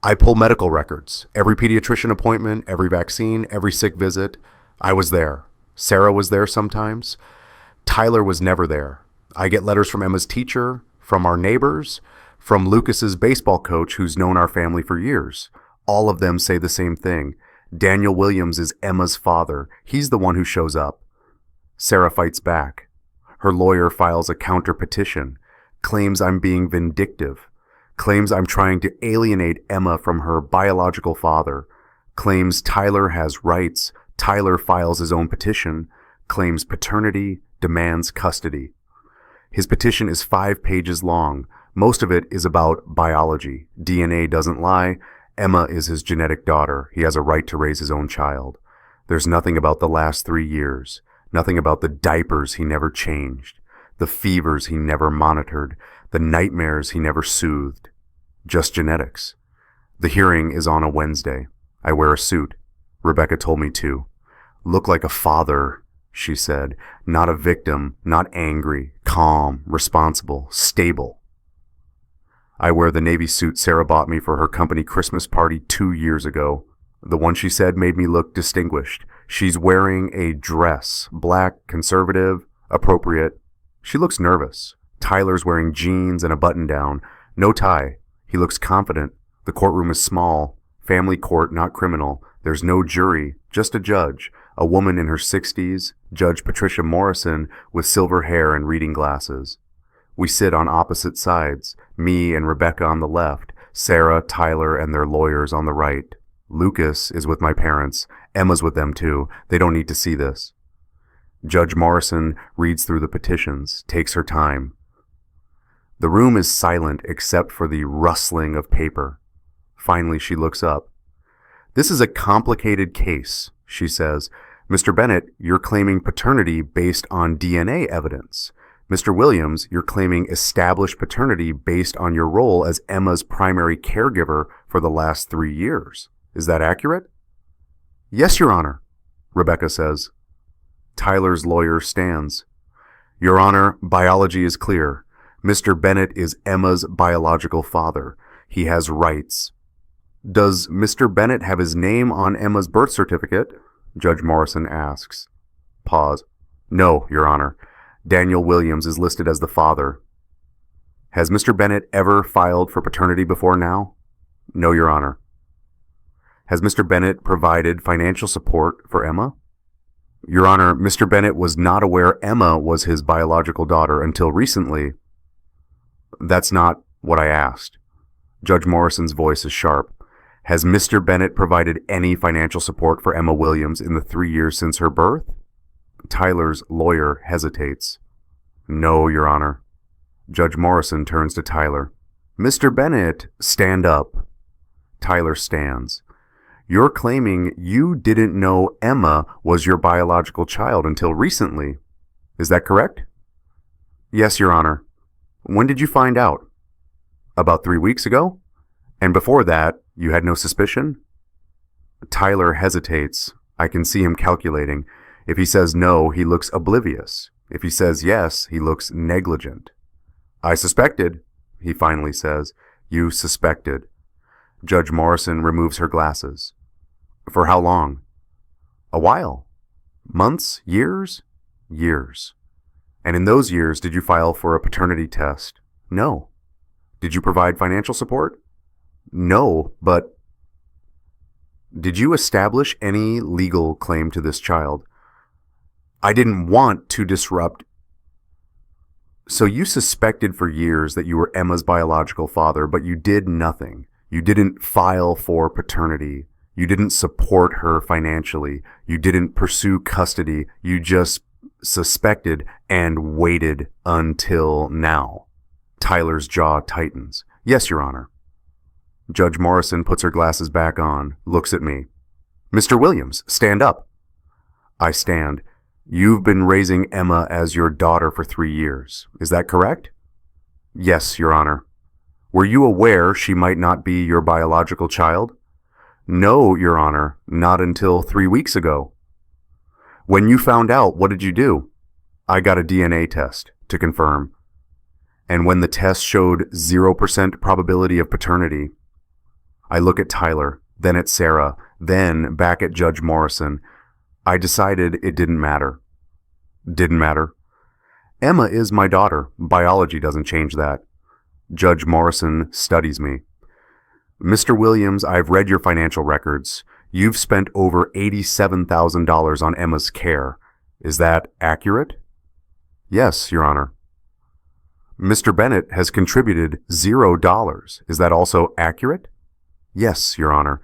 I pull medical records. Every pediatrician appointment, every vaccine, every sick visit. I was there. Sarah was there sometimes. Tyler was never there. I get letters from Emma's teacher, from our neighbors, from Lucas's baseball coach who's known our family for years. All of them say the same thing. Daniel Williams is Emma's father. He's the one who shows up. Sarah fights back. Her lawyer files a counter petition, claims I'm being vindictive, claims I'm trying to alienate Emma from her biological father, claims Tyler has rights. Tyler files his own petition, claims paternity, demands custody. His petition is 5 pages long. Most of it is about biology. DNA doesn't lie. Emma is his genetic daughter. He has a right to raise his own child. There's nothing about the last 3 years. Nothing about the diapers he never changed, the fevers he never monitored, the nightmares he never soothed. Just genetics. The hearing is on a Wednesday. I wear a suit. Rebecca told me to. Look like a father, she said. Not a victim, not angry, calm, responsible, stable. I wear the navy suit Sarah bought me for her company Christmas party 2 years ago. The one she said made me look distinguished. She's wearing a dress, black, conservative, appropriate. She looks nervous. Tyler's wearing jeans and a button-down, no tie. He looks confident. The courtroom is small. Family court, not criminal. There's no jury, just a judge. A woman in her 60s, Judge Patricia Morrison, with silver hair and reading glasses. We sit on opposite sides, me and Rebecca on the left, Sarah, Tyler, and their lawyers on the right. Lucas is with my parents. Emma's with them too. They don't need to see this. Judge Morrison reads through the petitions, takes her time. The room is silent except for the rustling of paper. Finally, she looks up. This is a complicated case, she says. Mr. Bennett, you're claiming paternity based on DNA evidence. Mr. Williams, you're claiming established paternity based on your role as Emma's primary caregiver for the last 3 years. Is that accurate? Yes, Your Honor, Rebecca says. Tyler's lawyer stands. Your Honor, biology is clear. Mr. Bennett is Emma's biological father. He has rights. Does Mr. Bennett have his name on Emma's birth certificate? Judge Morrison asks. Pause. No, Your Honor. Daniel Williams is listed as the father. Has Mr. Bennett ever filed for paternity before now? No, Your Honor. Has Mr. Bennett provided financial support for Emma? Your Honor, Mr. Bennett was not aware Emma was his biological daughter until recently. That's not what I asked. Judge Morrison's voice is sharp. Has Mr. Bennett provided any financial support for Emma Williams in the 3 years since her birth? Tyler's lawyer hesitates. No, Your Honor. Judge Morrison turns to Tyler. Mr. Bennett, stand up. Tyler stands. You're claiming you didn't know Emma was your biological child until recently. Is that correct? Yes, Your Honor. When did you find out? About 3 weeks ago? And before that, you had no suspicion? Tyler hesitates. I can see him calculating. If he says no, he looks oblivious. If he says yes, he looks negligent. I suspected, he finally says. You suspected. Judge Morrison removes her glasses. For how long? A while. Months? Years? Years. And in those years, did you file for a paternity test? No. Did you provide financial support? No, but did you establish any legal claim to this child? I didn't want to disrupt. So you suspected for years that you were Emma's biological father, but you did nothing. You didn't file for paternity. You didn't support her financially. You didn't pursue custody. You just suspected and waited until now. Tyler's jaw tightens. Yes, Your Honor. Judge Morrison puts her glasses back on, looks at me. Mr. Williams, stand up. I stand. You've been raising Emma as your daughter for 3 years. Is that correct? Yes, Your Honor. Were you aware she might not be your biological child? No, Your Honor, not until 3 weeks ago. When you found out, what did you do? I got a DNA test to confirm. And when the test showed 0% probability of paternity, I look at Tyler, then at Sarah, then back at Judge Morrison. I decided it didn't matter. Didn't matter. Emma is my daughter. Biology doesn't change that. Judge Morrison studies me. Mr. Williams, I've read your financial records. You've spent over $87,000 on Emma's care. Is that accurate? Yes, Your Honor. Mr. Bennett has contributed $0. Is that also accurate? Yes, Your Honor.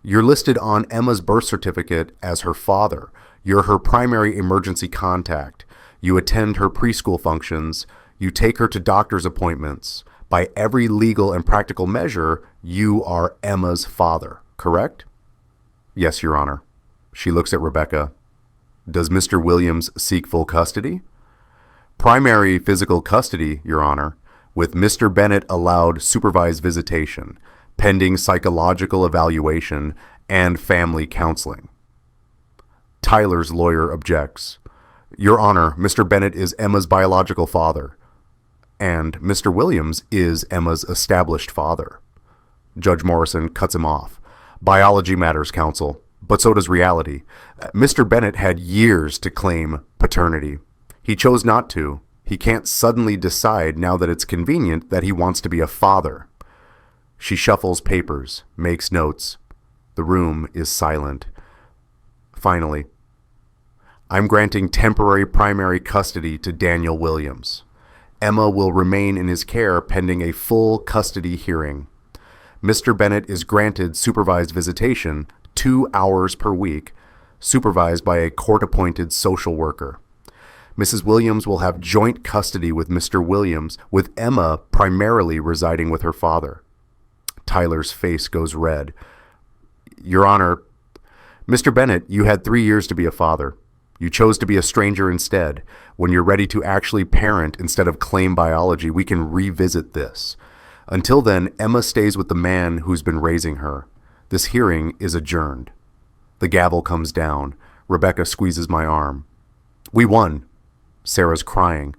You're listed on Emma's birth certificate as her father. You're her primary emergency contact. You attend her preschool functions. You take her to doctor's appointments. By every legal and practical measure, you are Emma's father, correct? Yes, Your Honor. She looks at Rebecca. Does Mr. Williams seek full custody? Primary physical custody, Your Honor, with Mr. Bennett allowed supervised visitation, pending psychological evaluation, and family counseling. Tyler's lawyer objects. Your Honor, Mr. Bennett is Emma's biological father, and Mr. Williams is Emma's established father. Judge Morrison cuts him off. Biology matters, counsel, but so does reality. Mr. Bennett had years to claim paternity. He chose not to. He can't suddenly decide now that it's convenient that he wants to be a father. She shuffles papers, makes notes. The room is silent. Finally, I'm granting temporary primary custody to Daniel Williams. Emma will remain in his care pending a full custody hearing. Mr. Bennett is granted supervised visitation 2 hours per week, supervised by a court-appointed social worker. Mrs. Williams will have joint custody with Mr. Williams, with Emma primarily residing with her father. Tyler's face goes red. Your Honor, Mr. Bennett, you had 3 years to be a father. You chose to be a stranger instead. When you're ready to actually parent instead of claim biology, we can revisit this. Until then, Emma stays with the man who's been raising her. This hearing is adjourned. The gavel comes down. Rebecca squeezes my arm. We won. Sarah's crying.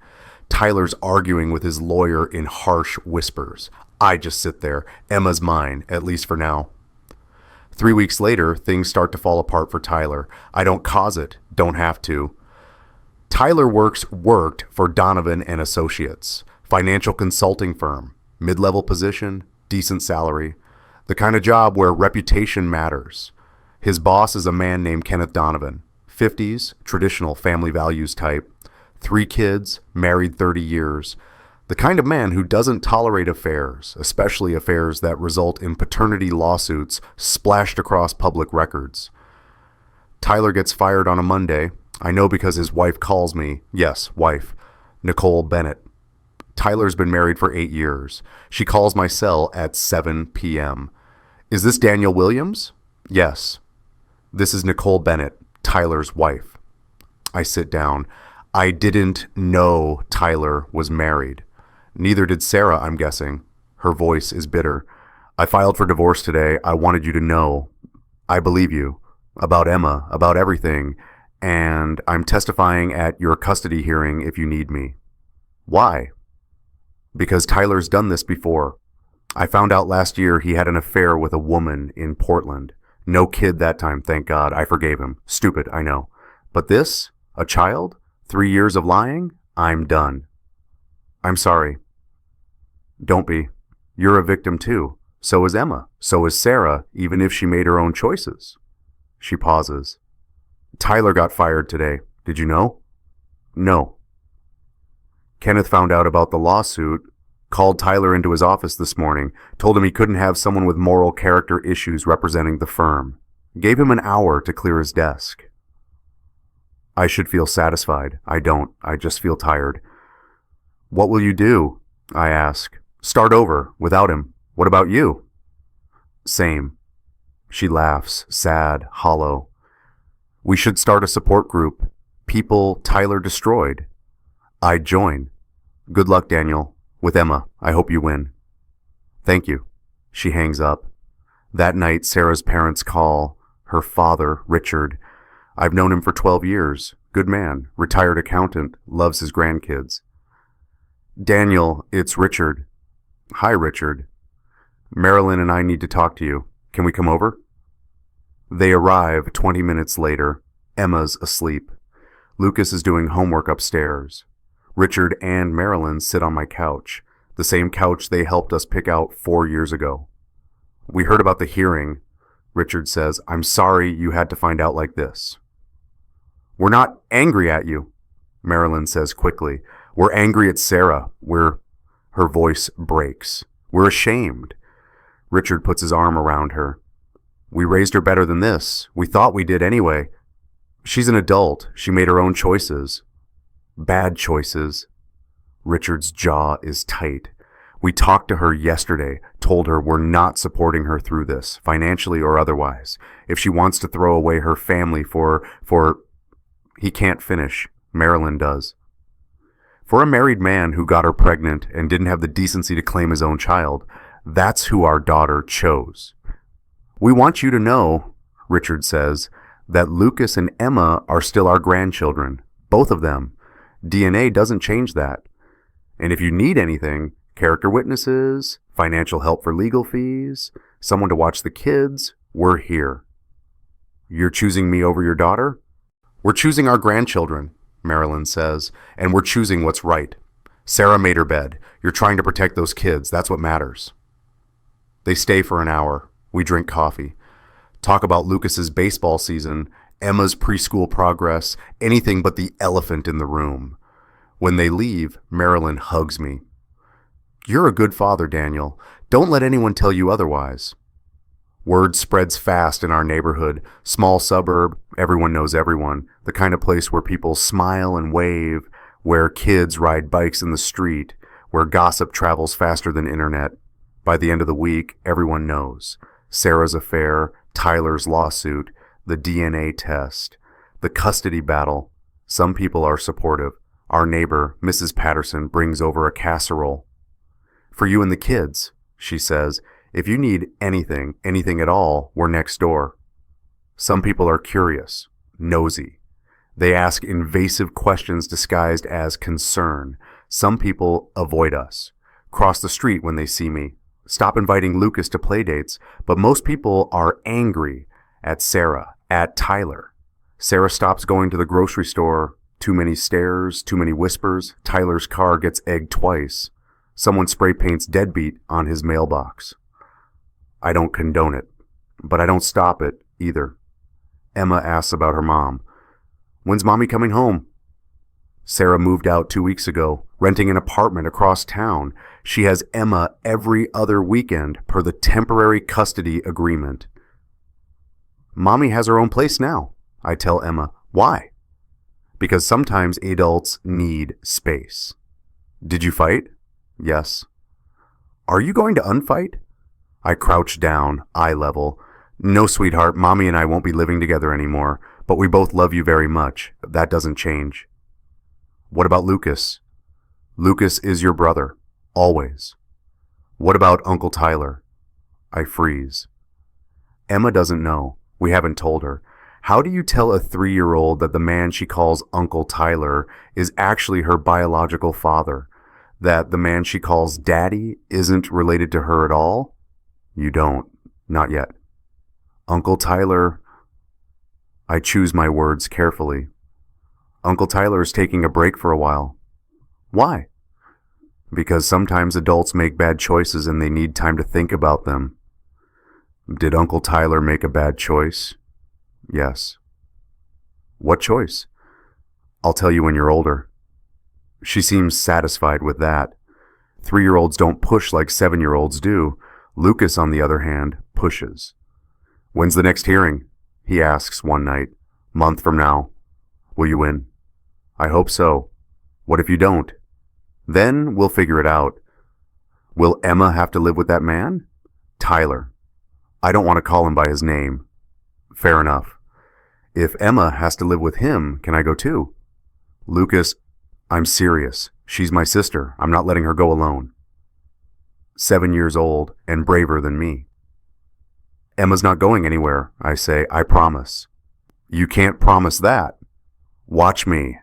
Tyler's arguing with his lawyer in harsh whispers. I just sit there. Emma's mine, at least for now. 3 weeks later, things start to fall apart for Tyler. I don't cause it, don't have to. Tyler worked for Donovan and Associates, financial consulting firm, mid-level position, decent salary, the kind of job where reputation matters. His boss is a man named Kenneth Donovan, 50s, traditional family values type, 3 kids, married 30 years, the kind of man who doesn't tolerate affairs, especially affairs that result in paternity lawsuits splashed across public records. Tyler gets fired on a Monday. I know because his wife calls me. Yes, wife. Nicole Bennett. Tyler's been married for 8 years. She calls my cell at 7 p.m. Is this Daniel Williams? Yes. This is Nicole Bennett, Tyler's wife. I sit down. I didn't know Tyler was married. Neither did Sarah, I'm guessing. Her voice is bitter. I filed for divorce today. I wanted you to know. I believe you. About Emma, about everything. And I'm testifying at your custody hearing if you need me. Why? Because Tyler's done this before. I found out last year he had an affair with a woman in Portland. No kid that time, thank God. I forgave him. Stupid, I know. But this? A child? 3 years of lying? I'm done. I'm sorry. Don't be. You're a victim too. So is Emma. So is Sarah, even if she made her own choices. She pauses. Tyler got fired today. Did you know? No. Kenneth found out about the lawsuit, called Tyler into his office this morning, told him he couldn't have someone with moral character issues representing the firm. Gave him an hour to clear his desk. I should feel satisfied. I don't. I just feel tired. What will you do? I ask. Start over, without him. What about you? Same. She laughs, sad, hollow. We should start a support group. People Tyler destroyed. I'd join. Good luck, Daniel. With Emma, I hope you win. Thank you. She hangs up. That night, Sarah's parents call. Her father, Richard. I've known him for 12 years. Good man, retired accountant, loves his grandkids. Daniel, it's Richard. Hi, Richard. Marilyn and I need to talk to you. Can we come over? They arrive 20 minutes later. Emma's asleep. Lucas is doing homework upstairs. Richard and Marilyn sit on my couch, the same couch they helped us pick out 4 years ago. We heard about the hearing. Richard says, I'm sorry you had to find out like this. We're not angry at you, Marilyn says quickly. We're angry at Sarah. Her voice breaks. We're ashamed. Richard puts his arm around her. We raised her better than this. We thought we did anyway. She's an adult. She made her own choices. Bad choices. Richard's jaw is tight. We talked to her yesterday, told her we're not supporting her through this, financially or otherwise. If she wants to throw away her family for... He can't finish. Marilyn does. For a married man who got her pregnant and didn't have the decency to claim his own child, that's who our daughter chose. We want you to know, Richard says, that Lucas and Emma are still our grandchildren. Both of them. DNA doesn't change that. And if you need anything, character witnesses, financial help for legal fees, someone to watch the kids, we're here. You're choosing me over your daughter? We're choosing our grandchildren, Marilyn says, and we're choosing what's right. Sarah made her bed. You're trying to protect those kids. That's what matters. They stay for an hour. We drink coffee. Talk about Lucas's baseball season, Emma's preschool progress, anything but the elephant in the room. When they leave, Marilyn hugs me. You're a good father, Daniel. Don't let anyone tell you otherwise. Word spreads fast in our neighborhood. Small suburb, everyone knows everyone. The kind of place where people smile and wave, where kids ride bikes in the street, where gossip travels faster than internet. By the end of the week, everyone knows. Sarah's affair, Tyler's lawsuit, the DNA test, the custody battle. Some people are supportive. Our neighbor, Mrs. Patterson, brings over a casserole. For you and the kids, she says, if you need anything at all, we're next door. Some people are curious, nosy. They ask invasive questions disguised as concern. Some people avoid us, cross the street when they see me, stop inviting Lucas to play dates, but most people are angry at Sarah, at Tyler. Sarah stops going to the grocery store. Too many stares, too many whispers. Tyler's car gets egged twice. Someone spray paints deadbeat on his mailbox. I don't condone it, but I don't stop it either. Emma asks about her mom. When's Mommy coming home? Sarah moved out 2 weeks ago, renting an apartment across town. She has Emma every other weekend per the temporary custody agreement. Mommy has her own place now, I tell Emma. Why? Because sometimes adults need space. Did you fight? Yes. Are you going to unfight? I crouch down, eye level. No, sweetheart, Mommy and I won't be living together anymore, but we both love you very much. That doesn't change. What about Lucas? Lucas is your brother. Always. What about Uncle Tyler? I freeze. Emma doesn't know. We haven't told her. How do you tell a 3-year-old that the man she calls Uncle Tyler is actually her biological father? That the man she calls Daddy isn't related to her at all? You don't. Not yet. Uncle Tyler... I choose my words carefully. Uncle Tyler is taking a break for a while. Why? Because sometimes adults make bad choices and they need time to think about them. Did Uncle Tyler make a bad choice? Yes. What choice? I'll tell you when you're older. She seems satisfied with that. 3-year-olds don't push like 7-year-olds do. Lucas, on the other hand, pushes. When's the next hearing? He asks one night. Month from now. Will you win? I hope so. What if you don't? Then we'll figure it out. Will Emma have to live with that man? Tyler. I don't want to call him by his name. Fair enough. If Emma has to live with him, can I go too? Lucas, I'm serious. She's my sister. I'm not letting her go alone. 7 years old and braver than me. Emma's not going anywhere, I say. I promise. You can't promise that. Watch me.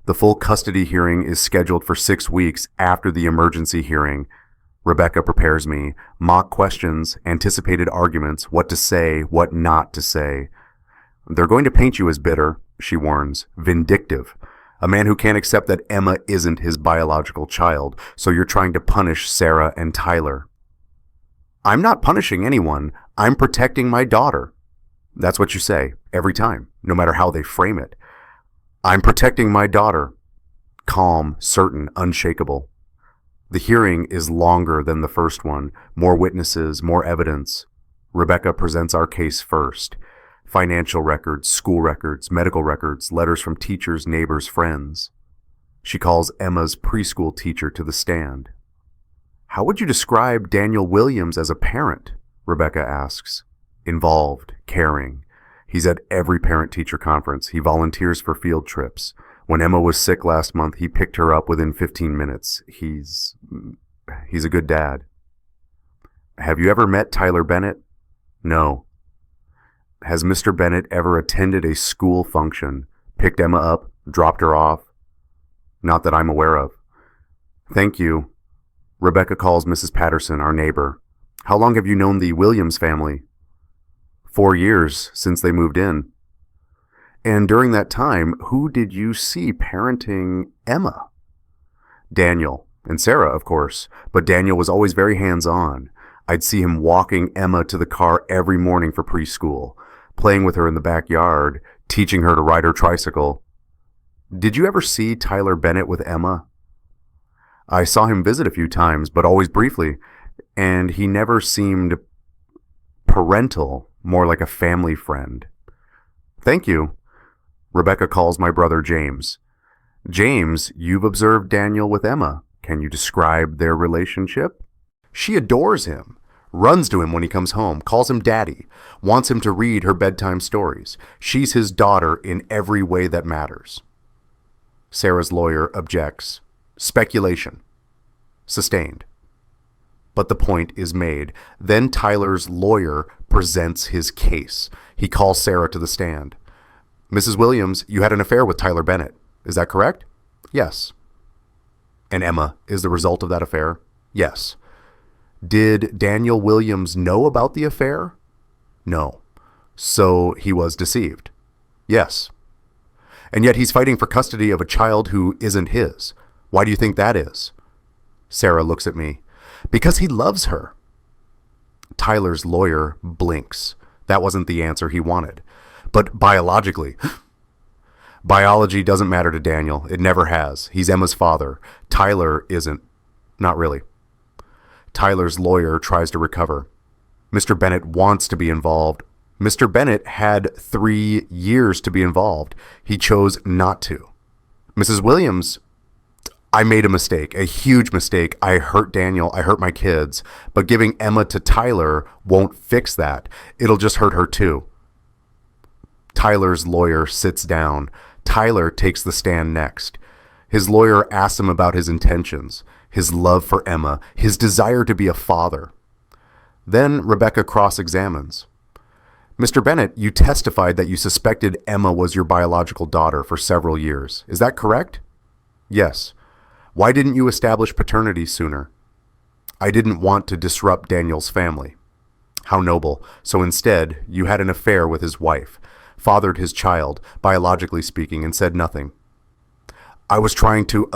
The full custody hearing is scheduled for 6 weeks after the emergency hearing. Rebecca prepares me. Mock questions, anticipated arguments, what to say, what not to say. They're going to paint you as bitter, she warns. Vindictive. A man who can't accept that Emma isn't his biological child, so you're trying to punish Sarah and Tyler. I'm not punishing anyone. I'm protecting my daughter. That's what you say, every time, no matter how they frame it. I'm protecting my daughter. Calm, certain, unshakable. The hearing is longer than the first one. More witnesses, more evidence. Rebecca presents our case first. Financial records, school records, medical records, letters from teachers, neighbors, friends. She calls Emma's preschool teacher to the stand. How would you describe Daniel Williams as a parent? Rebecca asks. Involved, caring. He's at every parent-teacher conference. He volunteers for field trips. When Emma was sick last month, he picked her up within 15 minutes. He's a good dad. Have you ever met Tyler Bennett? No. Has Mr. Bennett ever attended a school function, picked Emma up, dropped her off? Not that I'm aware of. Thank you. Rebecca calls Mrs. Patterson, our neighbor. How long have you known the Williams family? 4 years since they moved in. And during that time, who did you see parenting Emma? Daniel, and Sarah, of course, but Daniel was always very hands-on. I'd see him walking Emma to the car every morning for preschool, playing with her in the backyard, teaching her to ride her tricycle. Did you ever see Tyler Bennett with Emma? I saw him visit a few times, but always briefly, and he never seemed parental, more like a family friend. Thank you. Rebecca calls my brother James. James, you've observed Daniel with Emma. Can you describe their relationship? She adores him, runs to him when he comes home, calls him daddy, wants him to read her bedtime stories. She's his daughter in every way that matters. Sarah's lawyer objects. Speculation. Sustained. But the point is made. Then Tyler's lawyer presents his case. He calls Sarah to the stand. Mrs. Williams, you had an affair with Tyler Bennett. Is that correct? Yes. And Emma is the result of that affair? Yes. Did Daniel Williams know about the affair? No. So he was deceived? Yes. And yet he's fighting for custody of a child who isn't his. Why do you think that is? Sarah looks at me. Because he loves her. Tyler's lawyer blinks. That wasn't the answer he wanted. But biologically, biology doesn't matter to Daniel. It never has. He's Emma's father. Tyler isn't. Not really. Tyler's lawyer tries to recover. Mr. Bennett wants to be involved. Mr. Bennett had 3 years to be involved. He chose not to. Mrs. Williams, I made a mistake, a huge mistake. I hurt Daniel. I hurt my kids. But giving Emma to Tyler won't fix that. It'll just hurt her too. Tyler's lawyer sits down. Tyler takes the stand next. His lawyer asks him about his intentions. his love for Emma, his desire to be a father. Then Rebecca cross-examines. Mr. Bennett, you testified that you suspected Emma was your biological daughter for several years. Is that correct? Yes. Why didn't you establish paternity sooner? I didn't want to disrupt Daniel's family. How noble. So instead, you had an affair with his wife, fathered his child, biologically speaking, and said nothing. I was trying to,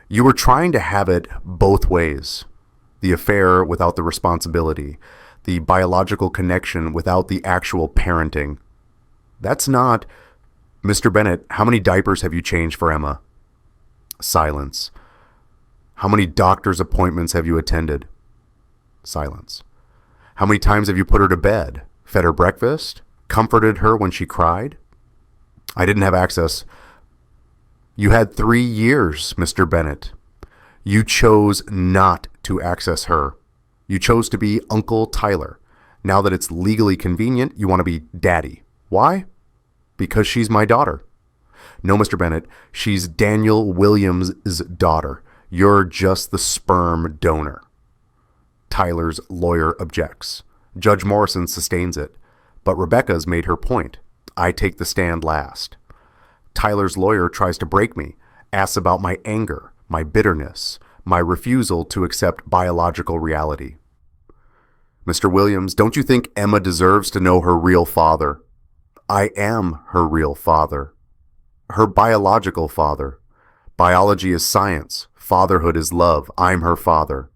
You were trying to have it both ways. The affair without the responsibility, the biological connection without the actual parenting. That's not... Mr. Bennett, how many diapers have you changed for Emma? Silence. How many doctor's appointments have you attended? Silence. How many times have you put her to bed, fed her breakfast, comforted her when she cried? I didn't have access. You had 3 years, Mr. Bennett. You chose not to access her. You chose to be Uncle Tyler. Now that it's legally convenient, you want to be Daddy. Why? Because she's my daughter. No, Mr. Bennett, she's Daniel Williams' daughter. You're just the sperm donor. Tyler's lawyer objects. Judge Morrison sustains it. But Rebecca's made her point. I take the stand last. Tyler's lawyer tries to break me, asks about my anger, my bitterness, my refusal to accept biological reality. Mr. Williams, don't you think Emma deserves to know her real father? I am her real father. Her biological father. Biology is science. Fatherhood is love. I'm her father.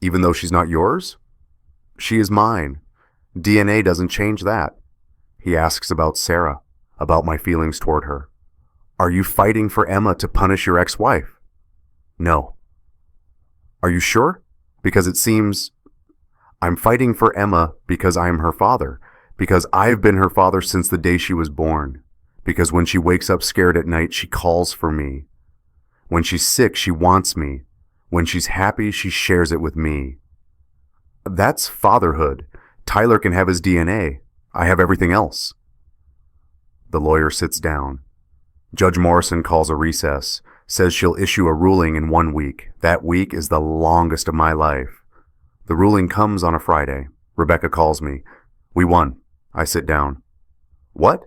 Even though she's not yours? She is mine. DNA doesn't change that. He asks about Sarah, about my feelings toward her. Are you fighting for Emma to punish your ex-wife? No. Are you sure? Because it seems... I'm fighting for Emma because I'm her father, because I've been her father since the day she was born, because when she wakes up scared at night, she calls for me. When she's sick, she wants me. When she's happy, she shares it with me. That's fatherhood. Tyler can have his DNA. I have everything else. The lawyer sits down. Judge Morrison calls a recess, says she'll issue a ruling in 1 week. That week is the longest of my life. The ruling comes on a Friday. Rebecca calls me. We won. I sit down. What?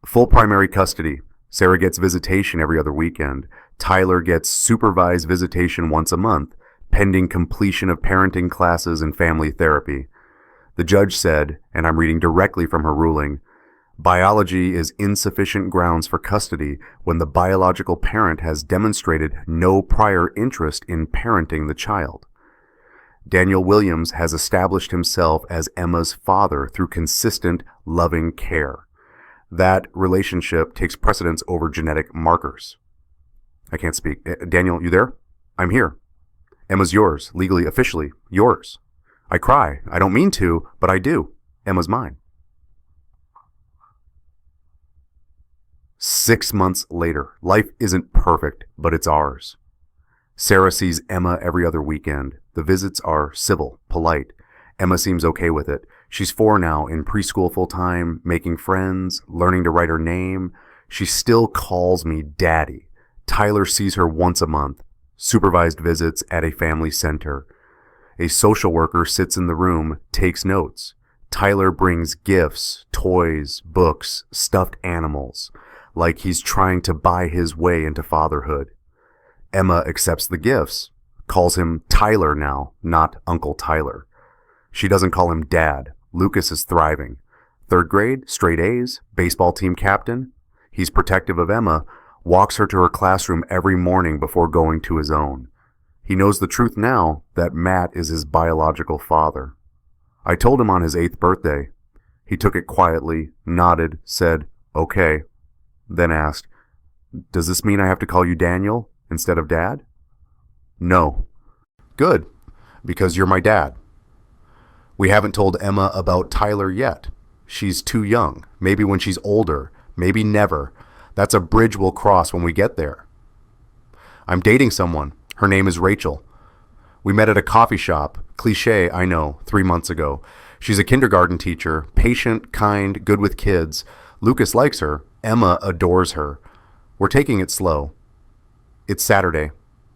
Full primary custody. Sarah gets visitation every other weekend. Tyler gets supervised visitation once a month, pending completion of parenting classes and family therapy. The judge said, and I'm reading directly from her ruling, biology is insufficient grounds for custody when the biological parent has demonstrated no prior interest in parenting the child. Daniel Williams has established himself as Emma's father through consistent, loving care. That relationship takes precedence over genetic markers. I can't speak. Daniel, you there? I'm here. Emma's yours, legally, officially, yours. I cry. I don't mean to, but I do. Emma's mine. 6 months later, life isn't perfect, but it's ours. Sarah sees Emma every other weekend. The visits are civil, polite. Emma seems okay with it. She's 4 now, in preschool full-time, making friends, learning to write her name. She still calls me Daddy. Tyler sees her once a month. Supervised visits at a family center. A social worker sits in the room, takes notes. Tyler brings gifts, toys, books, stuffed animals, like he's trying to buy his way into fatherhood. Emma accepts the gifts, calls him Tyler now, not Uncle Tyler. She doesn't call him Dad. Lucas is thriving. 3rd grade, straight A's, baseball team captain. He's protective of Emma, walks her to her classroom every morning before going to his own. He knows the truth now that Matt is his biological father. I told him on his 8th birthday. He took it quietly, nodded, said, okay, then asked, does this mean I have to call you Daniel instead of Dad? No. Good, because you're my dad. We haven't told Emma about Tyler yet. She's too young. Maybe when she's older. Maybe never. That's a bridge we'll cross when we get there. I'm dating someone. Her name is Rachel. We met at a coffee shop. Cliché, I know, 3 months ago. She's a kindergarten teacher, patient, kind, good with kids. Lucas likes her. Emma adores her. We're taking it slow. It's Saturday.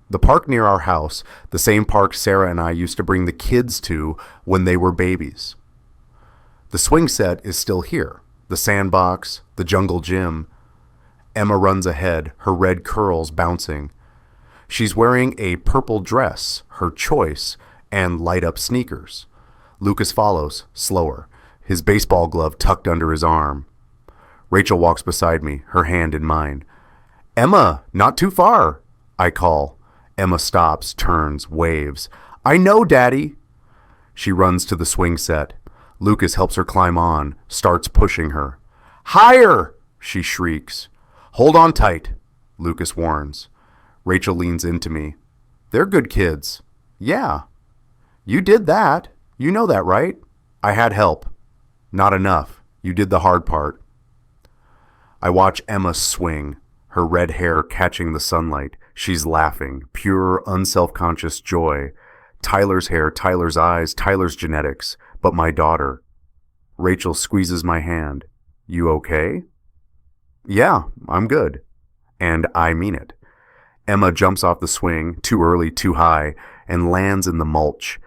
The park near our house, the same park Sarah and I used to bring the kids to when they were babies. The swing set is still here. The sandbox, the jungle gym. Emma runs ahead, her red curls bouncing. She's wearing a purple dress, her choice, and light-up sneakers. Lucas follows, slower, his baseball glove tucked under his arm. Rachel walks beside me, her hand in mine. "Emma, not too far," I call. Emma stops, turns, waves. "I know, Daddy." She runs to the swing set. Lucas helps her climb on, starts pushing her. "Higher!" she shrieks. "Hold on tight," Lucas warns. Rachel leans into me. "They're good kids." "Yeah." "You did that. You know that, right?" "I had help." "Not enough. You did the hard part." I watch Emma swing, her red hair catching the sunlight. She's laughing, pure, unselfconscious joy. Tyler's hair, Tyler's eyes, Tyler's genetics, but my daughter. Rachel squeezes my hand. "You okay?" "Yeah, I'm good." And I mean it. Emma jumps off the swing, too early, too high, and lands in the mulch.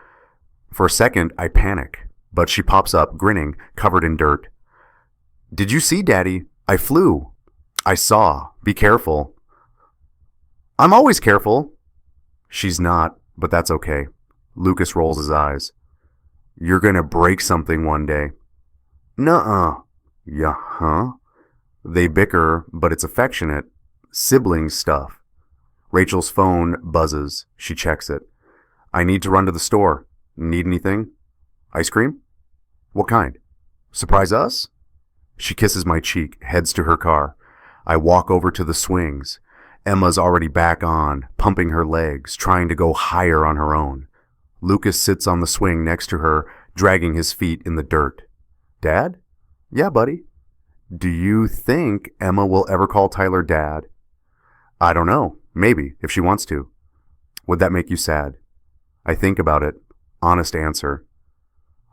For a second, I panic, but she pops up, grinning, covered in dirt. "Did you see, Daddy? I flew." "I saw. Be careful." "I'm always careful." She's not, but that's okay. Lucas rolls his eyes. "You're gonna break something one day." "Nuh-uh." "Yeah, huh?" They bicker, but it's affectionate. Sibling stuff. Rachel's phone buzzes. She checks it. "I need to run to the store. Need anything?" "Ice cream?" "What kind?" "Surprise us?" She kisses my cheek, heads to her car. I walk over to the swings. Emma's already back on, pumping her legs, trying to go higher on her own. Lucas sits on the swing next to her, dragging his feet in the dirt. "Dad?" "Yeah, buddy." "Do you think Emma will ever call Tyler Dad?" "I don't know. Maybe, if she wants to." "Would that make you sad?" I think about it. Honest answer.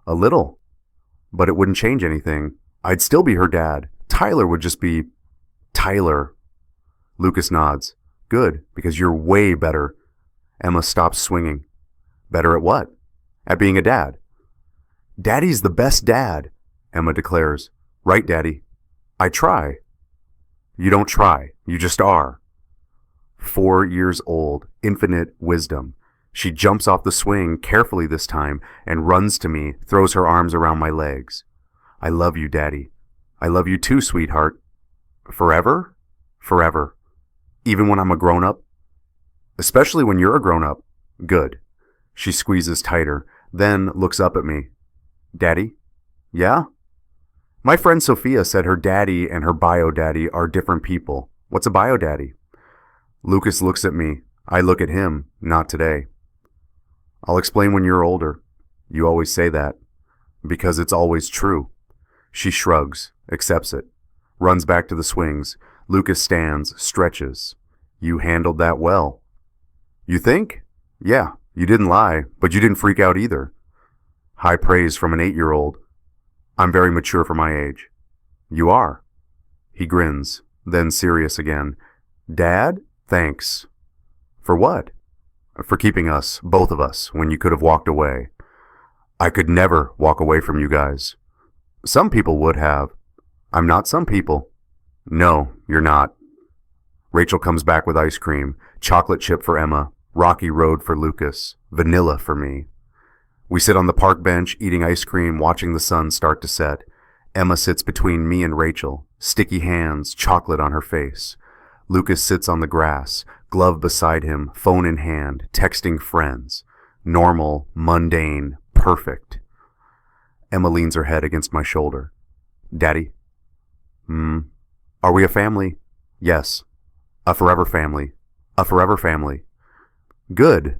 "A little. But it wouldn't change anything. I'd still be her dad. Tyler would just be Tyler." Lucas nods. "Good, because you're way better." Emma stops swinging. "Better at what?" "At being a dad." "Daddy's the best dad," Emma declares. "Right, Daddy." "I try." "You don't try. You just are." 4 years old, infinite wisdom. She jumps off the swing, carefully this time, and runs to me, throws her arms around my legs. "I love you, Daddy." "I love you too, sweetheart." "Forever?" "Forever. Even when I'm a grown-up?" "Especially when you're a grown-up." "Good." She squeezes tighter, then looks up at me. "Daddy?" "Yeah?" "My friend Sophia said her daddy and her bio-daddy are different people. What's a bio-daddy?" Lucas looks at me. I look at him. Not today. "I'll explain when you're older." "You always say that." "Because it's always true." She shrugs, accepts it, runs back to the swings. Lucas stands, stretches. "You handled that well." "You think?" "Yeah, you didn't lie, but you didn't freak out either." High praise from an 8-year-old. "I'm very mature for my age." "You are." He grins, then serious again. "Dad, thanks." "For what?" "For keeping us, both of us, when you could have walked away." "I could never walk away from you guys." "Some people would have." "I'm not some people." "No, you're not." Rachel comes back with ice cream, chocolate chip for Emma, Rocky Road for Lucas, vanilla for me. We sit on the park bench, eating ice cream, watching the sun start to set. Emma sits between me and Rachel, sticky hands, chocolate on her face. Lucas sits on the grass, glove beside him, phone in hand, texting friends. Normal, mundane, perfect. Emma leans her head against my shoulder. "Daddy?" "Are we a family?" "Yes." "A forever family." "A forever family." "Good."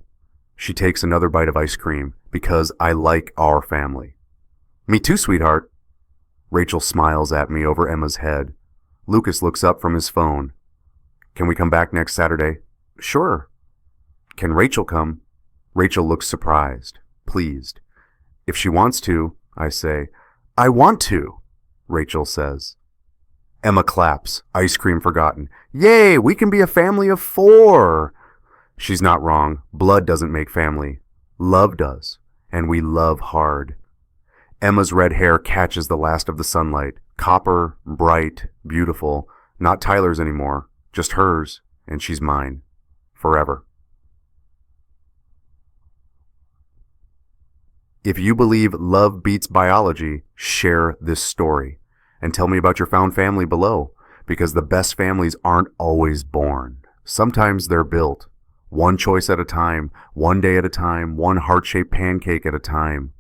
She takes another bite of ice cream, because I like our family. "Me too, sweetheart." Rachel smiles at me over Emma's head. Lucas looks up from his phone. "Can we come back next Saturday?" "Sure." "Can Rachel come?" Rachel looks surprised, pleased. "If she wants to," I say. "I want to," Rachel says. Emma claps, ice cream forgotten. "Yay, we can be a family of 4." She's not wrong. Blood doesn't make family. Love does. And we love hard. Emma's red hair catches the last of the sunlight. Copper, bright, beautiful. Not Tyler's anymore. Just hers. And she's mine. Forever. If you believe love beats biology, share this story. And tell me about your found family below. Because the best families aren't always born. Sometimes they're built. One choice at a time, one day at a time, one heart-shaped pancake at a time.